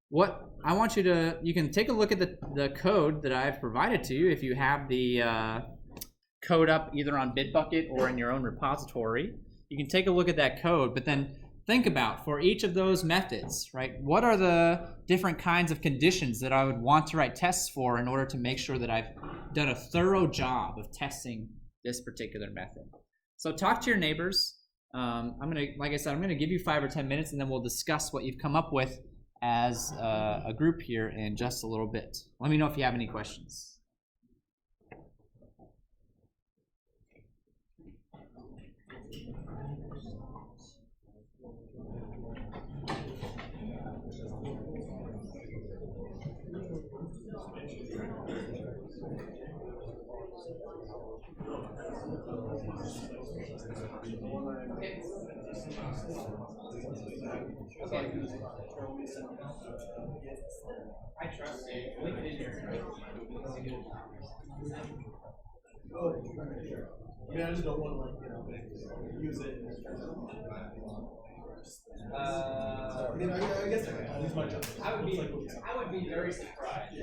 What I want you to, you can take a look at the code that I've provided to you if you have the code up either on Bitbucket or in your own repository. You can take a look at that code, but then think about for each of those methods, right? What are the different kinds of conditions that I would want to write tests for in order to make sure that I've done a thorough job of testing this particular method? So talk to your neighbors. like I said, I'm gonna give you 5 or 10 minutes, and then we'll discuss what you've come up with as a group here in just a little bit. Let me know if you have any questions. I trust you. Link it in here. I mean, I just don't want to, like, use it. I mean, I guess I use my judgment. I would be very surprised.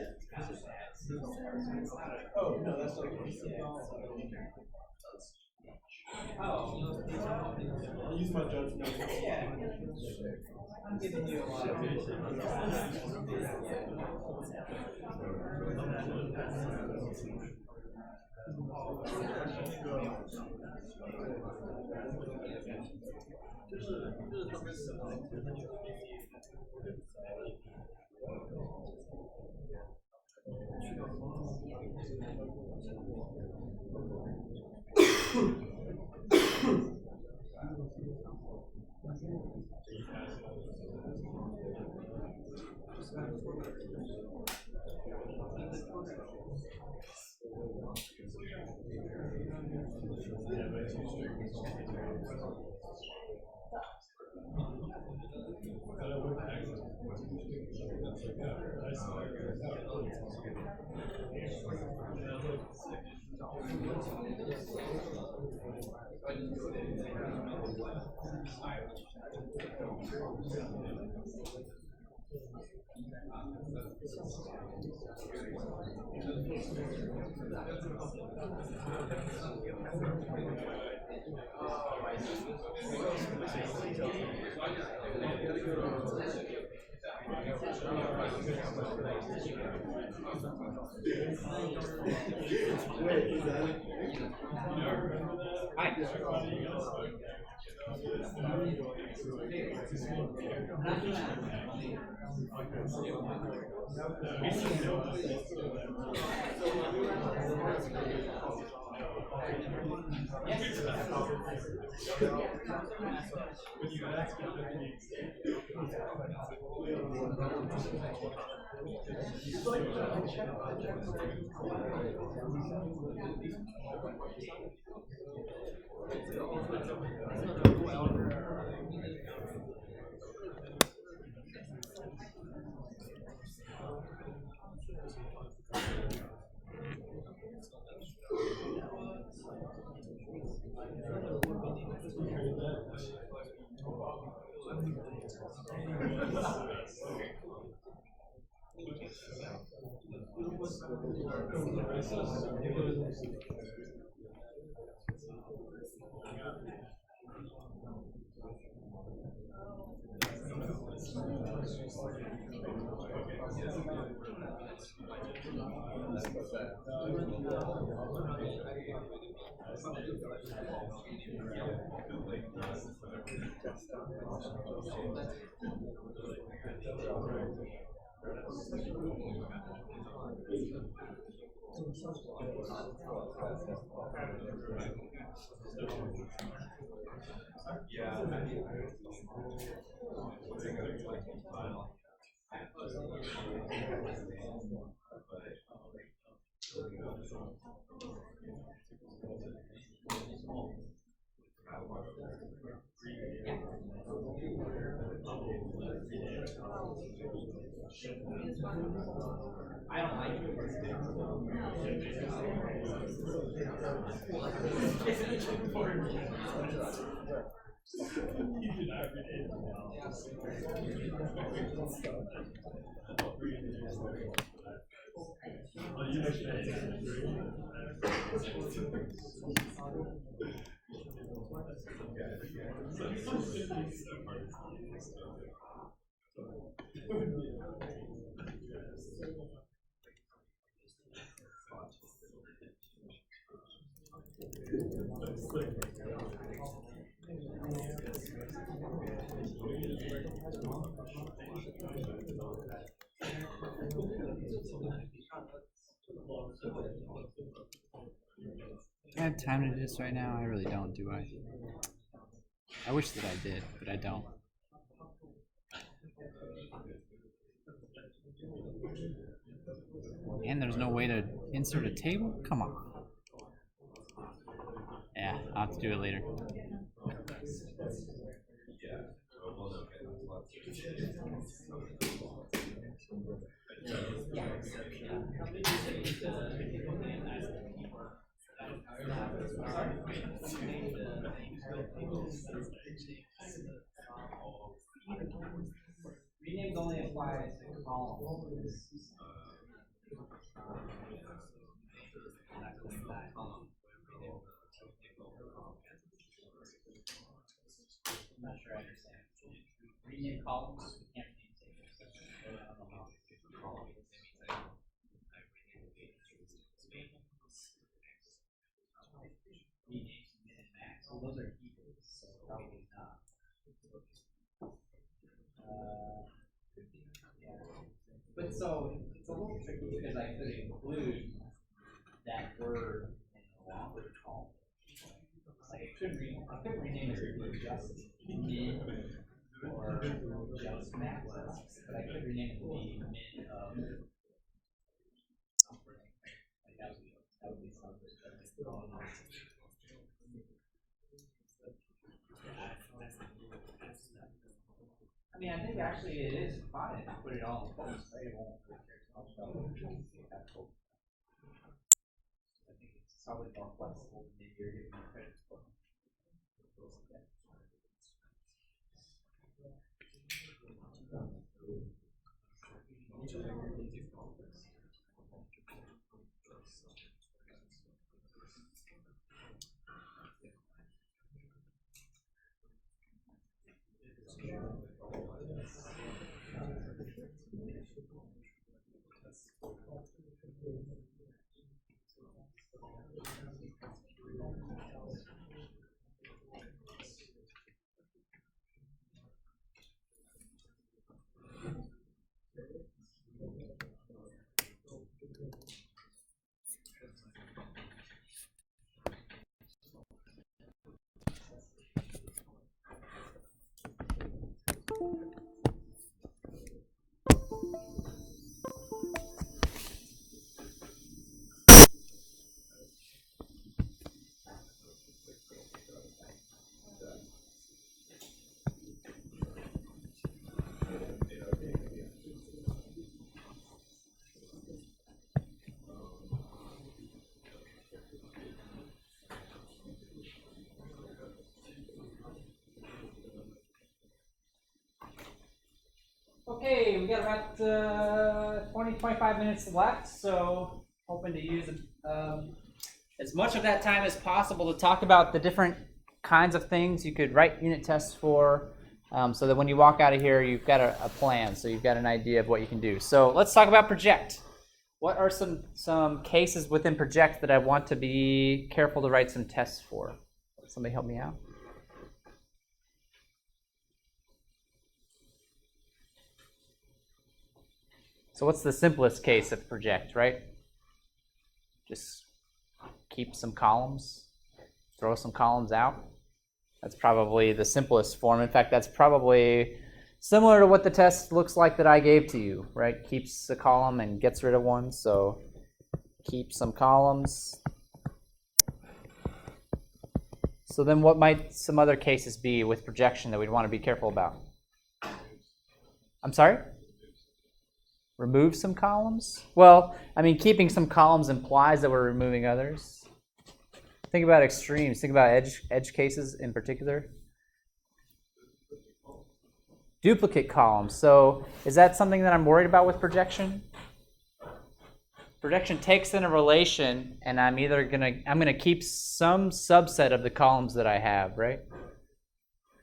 Oh, no, that's not good. I'll use my judgment. Yeah. I'm giving you a lot of I don't like it. I have time to do this right now? I really don't, do I? I wish that I did, but I don't. And there's no way to insert a table? Come on. Yeah, I'll have to do it later. Renames only apply to columns. I'm not sure I understand. Rename columns, you can't rename tables. I don't know how. Renames min and max. Well, those are keywords, so probably not. Yeah. But so it's a little tricky because I could include that word in the longer column. Like I could rename it just min or just max, but I could rename it to be min of something. Like that would be something. I mean, I think actually it is fine to put it all in quotes, right? It won't really care too much about that quote. I think it's probably more flexible than maybe you're giving me credit for. Okay, we got about 20-25 minutes left, so hoping to use as much of that time as possible to talk about the different kinds of things you could write unit tests for, so that when you walk out of here, you've got a plan, so you've got an idea of what you can do. So let's talk about project. What are some cases within project that I want to be careful to write some tests for? Somebody help me out. So what's the simplest case of project, right? Just keep some columns, throw some columns out. That's probably the simplest form. In fact, that's probably similar to what the test looks like that I gave to you, right? Keeps a column and gets rid of one. So keep some columns. So then what might some other cases be with projection that we'd want to be careful about? I'm sorry? Remove some columns? Well, I mean, keeping some columns implies that we're removing others. Think about extremes. Think about edge cases in particular. Duplicate columns. So is that something that I'm worried about with projection? Projection takes in a relation, and I'm gonna keep some subset of the columns that I have, right?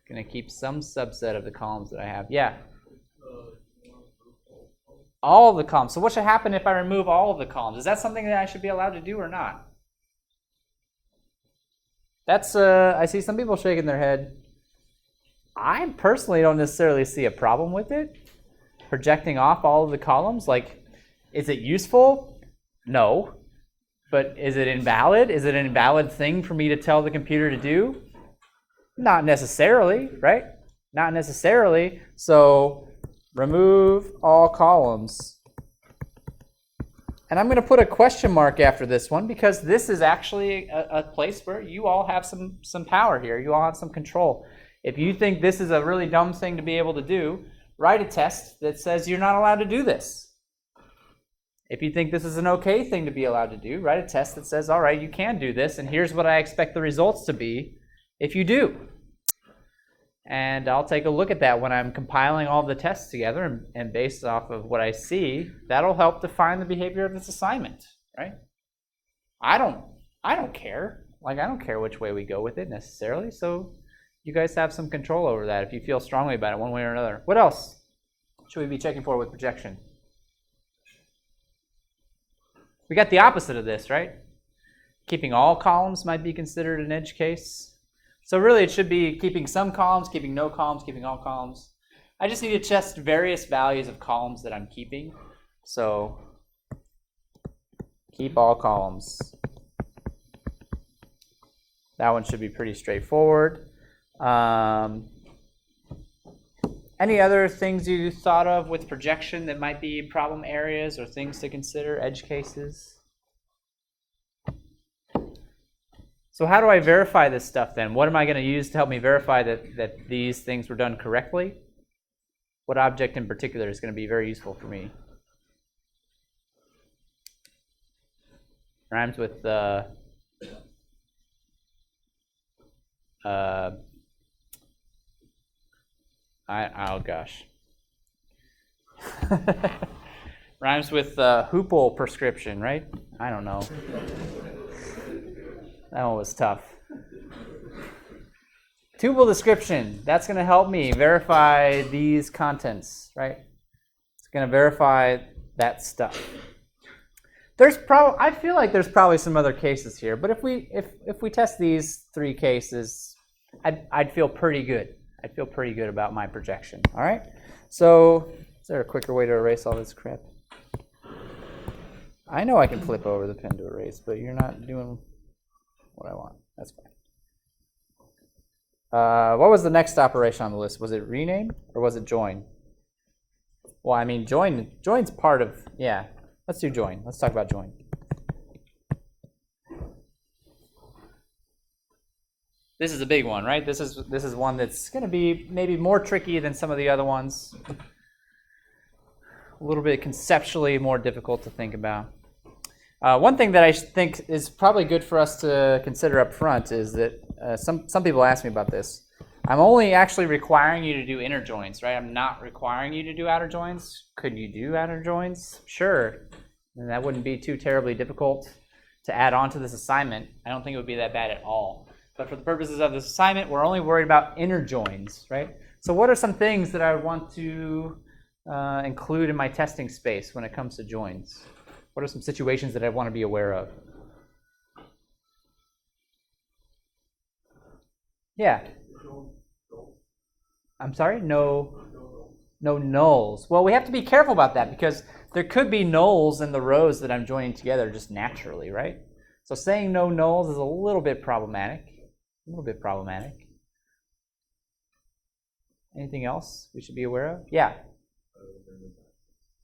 Gonna keep some subset of the columns that I have. Yeah. All of the columns. So what should happen if I remove all of the columns? Is that something that I should be allowed to do or not? That's I see some people shaking their head. I personally don't necessarily see a problem with it. Projecting off all of the columns, like, is it useful? No. But is it invalid? Is it an invalid thing for me to tell the computer to do? Not necessarily, right? Not necessarily. So remove all columns. And I'm going to put a question mark after this one because this is actually a place where you all have some power here. You all have some control. If you think this is a really dumb thing to be able to do, write a test that says you're not allowed to do this. If you think this is an okay thing to be allowed to do, write a test that says, all right, you can do this, and here's what I expect the results to be if you do. And I'll take a look at that when I'm compiling all the tests together, and based off of what I see, that'll help define the behavior of this assignment, right? I don't care. Like, I don't care which way we go with it necessarily, so you guys have some control over that if you feel strongly about it one way or another. What else should we be checking for with projection? We got the opposite of this, right? Keeping all columns might be considered an edge case. So really it should be keeping some columns, keeping no columns, keeping all columns. I just need to test various values of columns that I'm keeping. So keep all columns. That one should be pretty straightforward. Any other things you thought of with projection that might be problem areas or things to consider, edge cases? So how do I verify this stuff then? What am I going to use to help me verify that these things were done correctly? What object in particular is going to be very useful for me? Rhymes with oh gosh. Rhymes with Hoople prescription, right? I don't know. That one was tough. Tuple description. That's going to help me verify these contents, right? It's going to verify that stuff. I feel like there's probably some other cases here, but if we test these three cases, I'd feel pretty good. I'd feel pretty good about my projection. All right. So is there a quicker way to erase all this crap? I know I can flip over the pen to erase, but you're not doing what I want. That's fine. What was the next operation on the list? Was it rename or was it join? Well, I mean, join's part of, yeah. Let's do join. Let's talk about join. This is a big one, right? This is one that's going to be maybe more tricky than some of the other ones. A little bit conceptually more difficult to think about. One thing that I think is probably good for us to consider up front is that some people ask me about this. I'm only actually requiring you to do inner joins, right? I'm not requiring you to do outer joins. Could you do outer joins? Sure. And that wouldn't be too terribly difficult to add on to this assignment. I don't think it would be that bad at all. But for the purposes of this assignment, we're only worried about inner joins, right? So what are some things that I want to include in my testing space when it comes to joins? What are some situations that I want to be aware of? Yeah. I'm sorry? No nulls. Well, we have to be careful about that because there could be nulls in the rows that I'm joining together just naturally, right? So saying no nulls is a little bit problematic. Anything else we should be aware of? Yeah.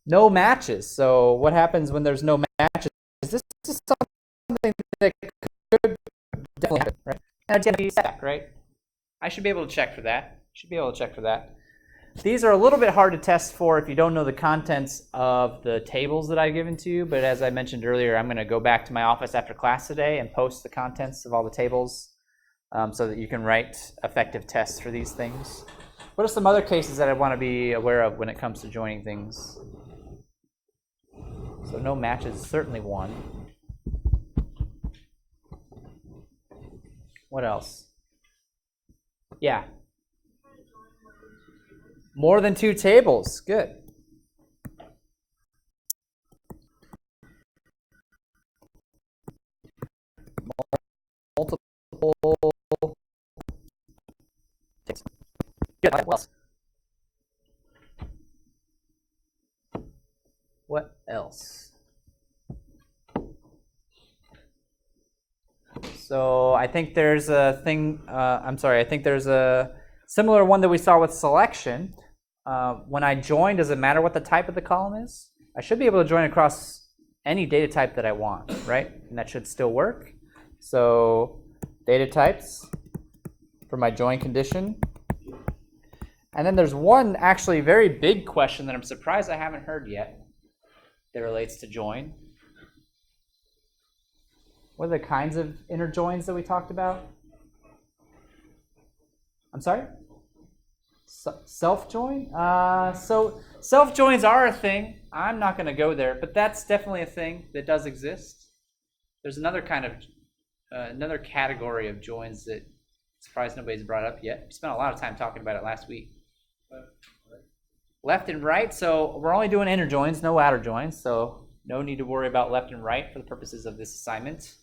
No matches. So what happens when there's no matches? This is something that could definitely happen, right? And it's going to be set, right? I should be able to check for that. These are a little bit hard to test for if you don't know the contents of the tables that I've given to you, but as I mentioned earlier, I'm going to go back to my office after class today and post the contents of all the tables so that you can write effective tests for these things. What are some other cases that I want to be aware of when it comes to joining things? So no matches is certainly one. What else? Yeah. More than two tables. Good. Multiple tables. Good. What else? So I think there's a thing, I think there's a similar one that we saw with selection. When I join, does it matter what the type of the column is? I should be able to join across any data type that I want, right? And that should still work. So data types for my join condition. And then there's one actually very big question that I'm surprised I haven't heard yet that relates to join. What are the kinds of inner joins that we talked about? I'm sorry? Self-join? So self-joins are a thing. I'm not going to go there, but that's definitely a thing that does exist. There's another kind of, another category of joins that I'm surprised nobody's brought up yet. We spent a lot of time talking about it last week. Left and right, so we're only doing inner joins, no outer joins, so no need to worry about left and right for the purposes of this assignment.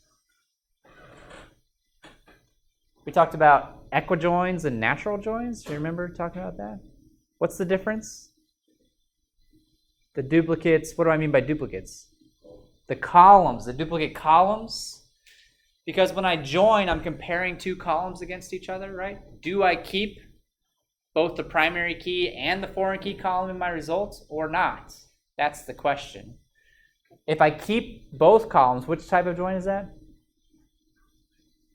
We talked about equijoins and natural joins. Do you remember talking about that? What's the difference? The duplicates, what do I mean by duplicates? The columns, the duplicate columns. Because when I join, I'm comparing two columns against each other, right? Do I keep both the primary key and the foreign key column in my results or not? That's the question. If I keep both columns, which type of join is that?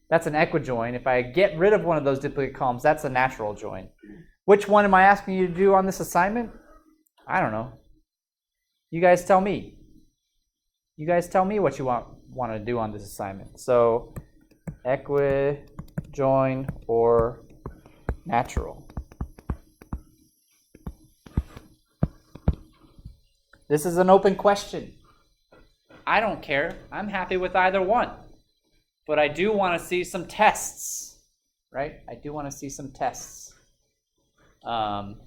That's an equijoin. If I get rid of one of those duplicate columns, that's a natural join. Which one am I asking you to do on this assignment? I don't know. You guys tell me. You guys tell me what you want to do on this assignment. So, equijoin or natural. This is an open question. I don't care. I'm happy with either one. But I do want to see some tests, right? I do want to see some tests. So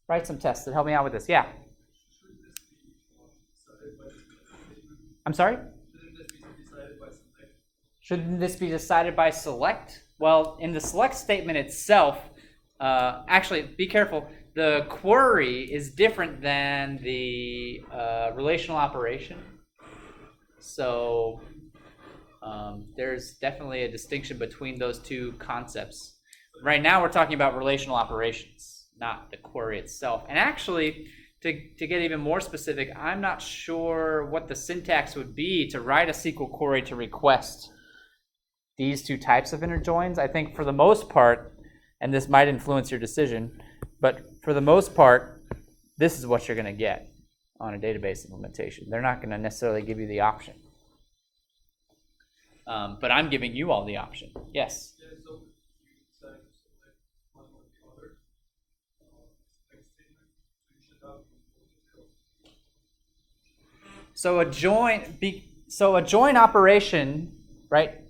write some tests that help me out with this. Yeah? I'm sorry? Shouldn't this be decided by select? Well, in the select statement itself, actually, be careful. The query is different than the relational operation. So there's definitely a distinction between those two concepts. Right now we're talking about relational operations, not the query itself. And actually, to get even more specific, I'm not sure what the syntax would be to write a SQL query to request these two types of inner joins. I think for the most part, and this might influence your decision, but for the most part, this is what you're going to get on a database implementation. They're not going to necessarily give you the option. But I'm giving you all the option. Yes? Yeah, so you decide to select one or the other. Next statement, you should have So a join operation, right,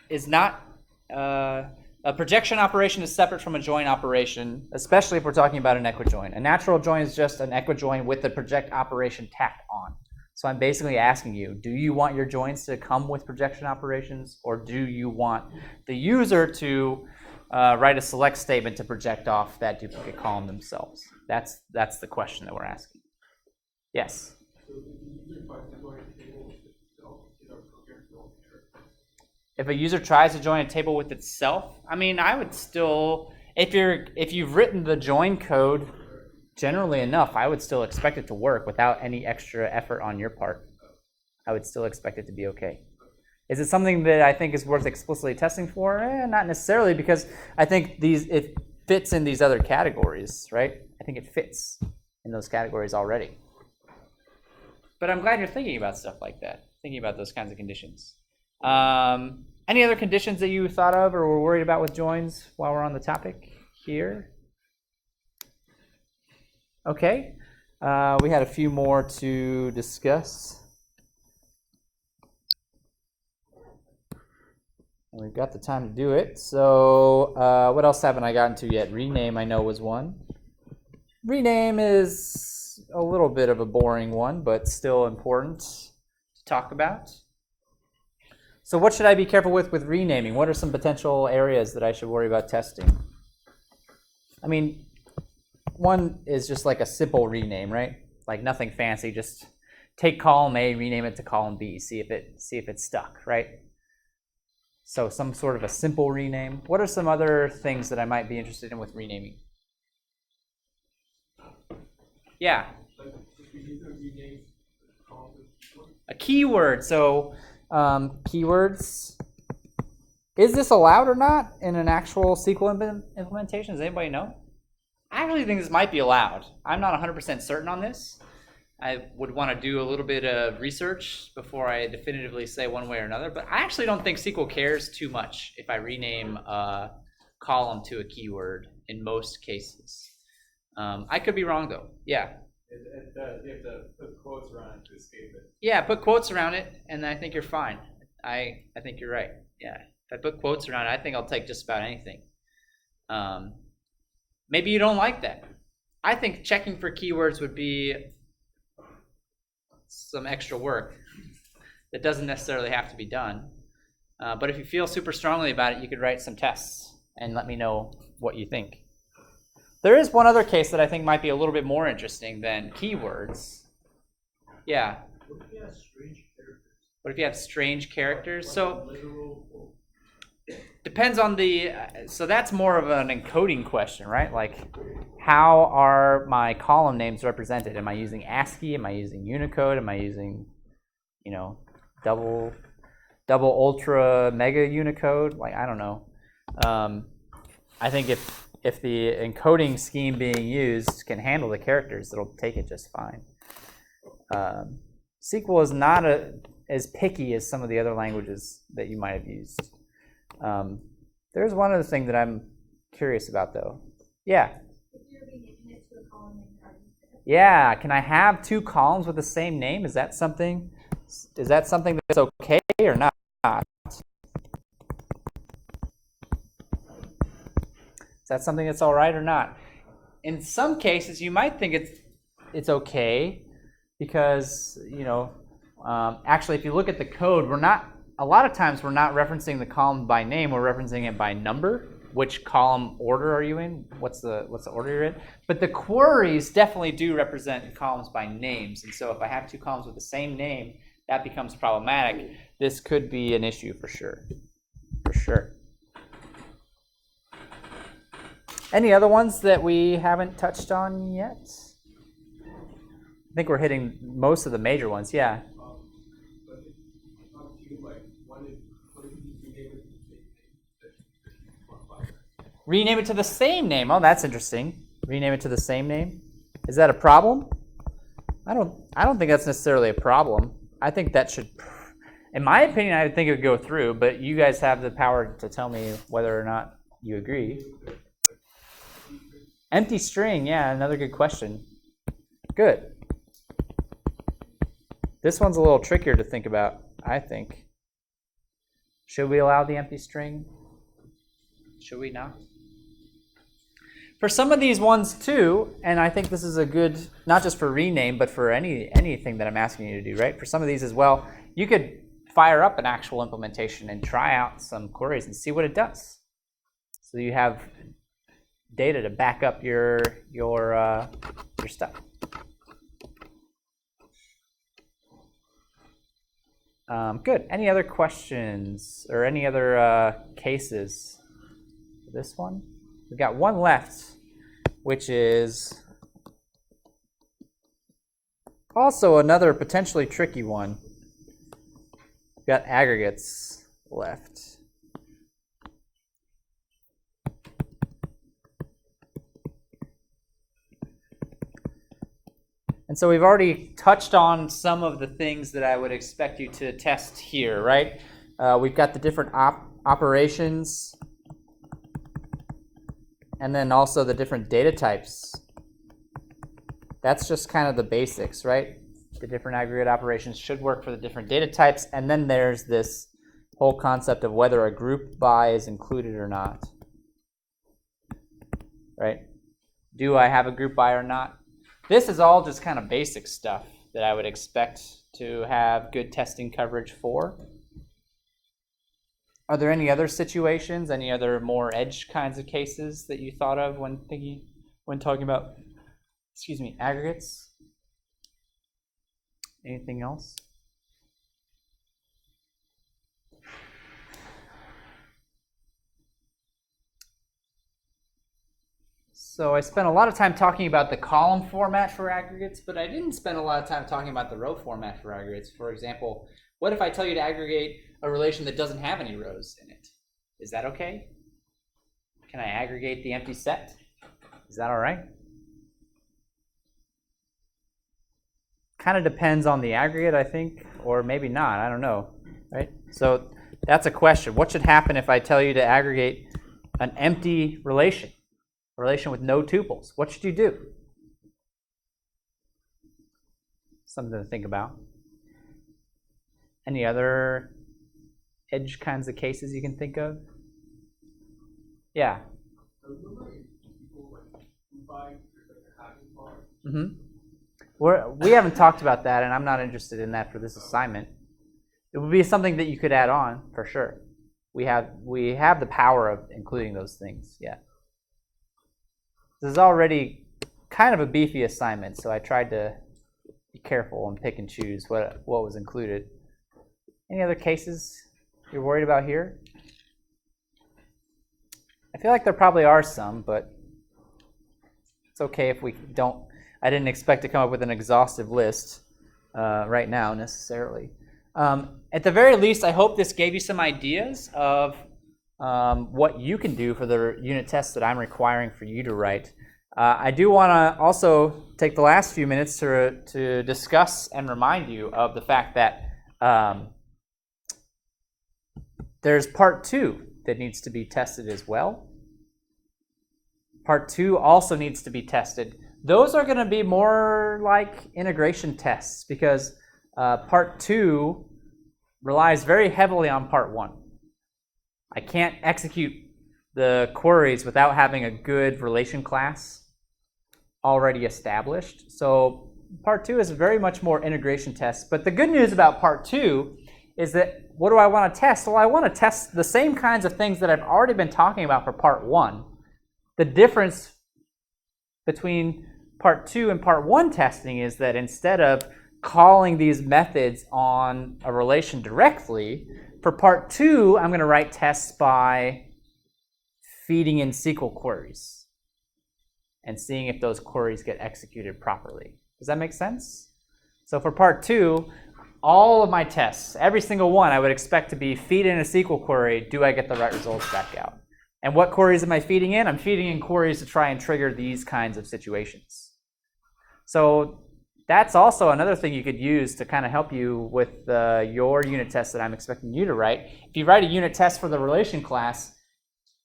is not a projection operation is separate from a join operation, especially if we're talking about an equijoin. A natural join is just an equijoin with the project operation tacked on. So I'm basically asking you, do you want your joins to come with projection operations, or do you want the user to write a select statement to project off that duplicate column themselves? That's the question that we're asking. Yes? If a user tries to join a table with itself, I mean, I would still, if you've written the join code generally enough, I would still expect it to work without any extra effort on your part. I would still expect it to be okay. Is it something that I think is worth explicitly testing for? Not necessarily, because I think it fits in these other categories, right? I think it fits in those categories already. But I'm glad you're thinking about stuff like that, thinking about those kinds of conditions. Any other conditions that you thought of or were worried about with joins while we're on the topic here? Okay, we had a few more to discuss. And we've got the time to do it. So what else haven't I gotten to yet? Rename, I know, was one. Rename is a little bit of a boring one, but still important to talk about. So what should I be careful with renaming? What are some potential areas that I should worry about testing? I mean, one is just like a simple rename, right? Like nothing fancy, just take column A, rename it to column B, see if it's stuck, right? So some sort of a simple rename. What are some other things that I might be interested in with renaming? Yeah. A keyword. So keywords. Is this allowed or not in an actual SQL implementation? Does anybody know? I actually think this might be allowed. I'm not 100% certain on this. I would want to do a little bit of research before I definitively say one way or another, but I actually don't think SQL cares too much if I rename a column to a keyword in most cases. I could be wrong though. Yeah. It does. You have to put quotes around it to escape it. Yeah, put quotes around it, and I think you're fine. I think you're right. Yeah. If I put quotes around it, I think I'll take just about anything. Maybe you don't like that. I think checking for keywords would be some extra work that doesn't necessarily have to be done. But if you feel super strongly about it, you could write some tests and let me know what you think. There is one other case that I think might be a little bit more interesting than keywords. Yeah. What if you have strange characters? What if you have strange characters? So Literal. depends on the, so that's more of an encoding question, right? Like, how are my column names represented? Am I using ASCII? Am I using Unicode? Am I using, double ultra mega Unicode? Like, I don't know. I think if the encoding scheme being used can handle the characters, it'll take it just fine. SQL is not as picky as some of the other languages that you might have used. There's one other thing that I'm curious about, though. Yeah. If you're renaming it to a column name, Yeah. Can I have two columns with the same name? Is that something that's okay or not? Is that something that's all right or not? In some cases, you might think it's okay because actually, if you look at the code, a lot of times we're not referencing the column by name, we're referencing it by number. Which column order are you in? What's the order you're in? But the queries definitely do represent columns by names. And so if I have two columns with the same name, that becomes problematic. This could be an issue for sure. For sure. Any other ones that we haven't touched on yet? I think we're hitting most of the major ones, yeah. Rename it to the same name. Oh, that's interesting. Rename it to the same name. Is that a problem? I don't think that's necessarily a problem. I think that should, in my opinion, I think it would go through, but you guys have the power to tell me whether or not you agree. Empty string, yeah, another good question. Good. This one's a little trickier to think about, I think. Should we allow the empty string? Should we not? For some of these ones too, and I think this is a good, not just for rename, but for anything that I'm asking you to do, right? For some of these as well, you could fire up an actual implementation and try out some queries and see what it does. So you have data to back up your stuff. Good. Any other questions or any other cases? This one? We've got one left, which is also another potentially tricky one. We've got aggregates left. And so we've already touched on some of the things that I would expect you to test here, right? We've got the different operations, and then also the different data types. That's just kind of the basics, right? The different aggregate operations should work for the different data types, and then there's this whole concept of whether a group by is included or not, right? Do I have a group by or not? This is all just kind of basic stuff that I would expect to have good testing coverage for. Are there any other situations, any other more edge kinds of cases that you thought of when talking about, aggregates? Anything else? So I spent a lot of time talking about the column format for aggregates, but I didn't spend a lot of time talking about the row format for aggregates. For example, what if I tell you to aggregate a relation that doesn't have any rows in it? Is that okay? Can I aggregate the empty set? Is that all right? Kind of depends on the aggregate, I think, or maybe not. I don't know, right? So that's a question. What should happen if I tell you to aggregate an empty relation? A relation with no tuples. What should you do? Something to think about. Any other edge kinds of cases you can think of? Yeah. We haven't talked about that, and I'm not interested in that for this assignment. It would be something that you could add on for sure. We have the power of including those things. Yeah. This is already kind of a beefy assignment, so I tried to be careful and pick and choose what was included. Any other cases you're worried about here? I feel like there probably are some, but it's okay if we don't. I didn't expect to come up with an exhaustive list right now necessarily. At the very least, I hope this gave you some ideas of what you can do for the unit tests that I'm requiring for you to write. I do want to also take the last few minutes to discuss and remind you of the fact that there's part 2 that needs to be tested as well. Part 2 also needs to be tested. Those are going to be more like integration tests because part 2 relies very heavily on part 1. I can't execute the queries without having a good relation class already established. So part 2 is very much more integration tests. But the good news about part 2 is that what do I want to test? Well, I want to test the same kinds of things that I've already been talking about for part 1. The difference between part 2 and part 1 testing is that instead of calling these methods on a relation directly, for part 2, I'm going to write tests by feeding in SQL queries and seeing if those queries get executed properly. Does that make sense? So for part 2, all of my tests, every single one, I would expect to be feed in a SQL query, do I get the right results back out? And what queries am I feeding in? I'm feeding in queries to try and trigger these kinds of situations. So that's also another thing you could use to kind of help you with your unit test that I'm expecting you to write. If you write a unit test for the relation class,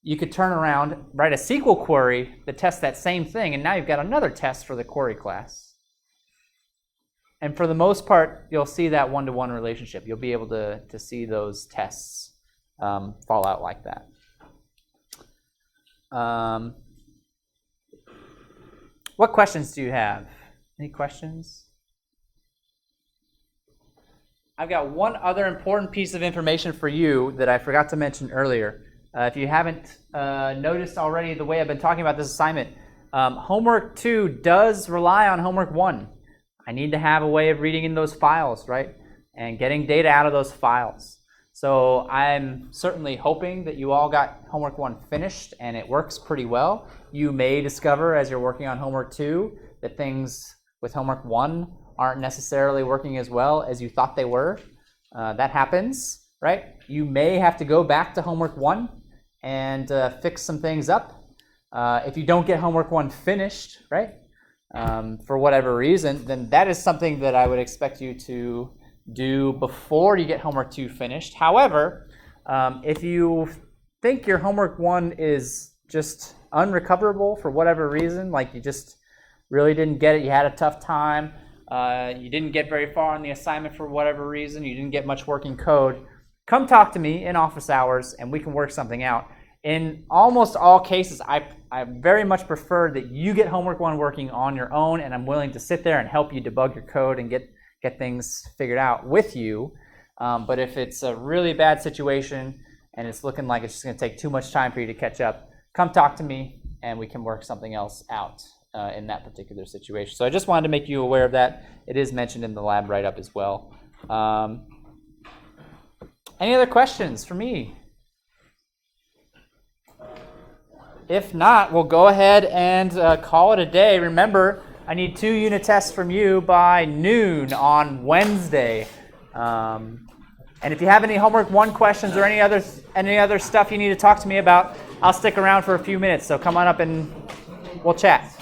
you could turn around, write a SQL query that tests that same thing, and now you've got another test for the query class. And for the most part, you'll see that one-to-one relationship. You'll be able to see those tests fall out like that. What questions do you have? Any questions? I've got one other important piece of information for you that I forgot to mention earlier. If you haven't noticed already the way I've been talking about this assignment, homework 2 does rely on homework 1. I need to have a way of reading in those files, right? And getting data out of those files. So I'm certainly hoping that you all got homework 1 finished and it works pretty well. You may discover as you're working on homework 2 that things with homework 1 aren't necessarily working as well as you thought they were. That happens, right? You may have to go back to homework 1 and fix some things up. If you don't get homework 1 finished, right, for whatever reason, then that is something that I would expect you to do before you get homework 2 finished. However, if you think your homework 1 is just unrecoverable for whatever reason, like you just really didn't get it, you had a tough time, you didn't get very far on the assignment for whatever reason, you didn't get much working code, come talk to me in office hours and we can work something out. In almost all cases, I very much prefer that you get homework 1 working on your own, and I'm willing to sit there and help you debug your code and get things figured out with you. But if it's a really bad situation and it's looking like it's just going to take too much time for you to catch up, come talk to me, and we can work something else out in that particular situation. So I just wanted to make you aware of that. It is mentioned in the lab write-up as well. Any other questions for me? If not, we'll go ahead and call it a day. Remember, I need 2 unit tests from you by noon on Wednesday. And if you have any homework 1 questions or any other stuff you need to talk to me about, I'll stick around for a few minutes. So come on up and we'll chat.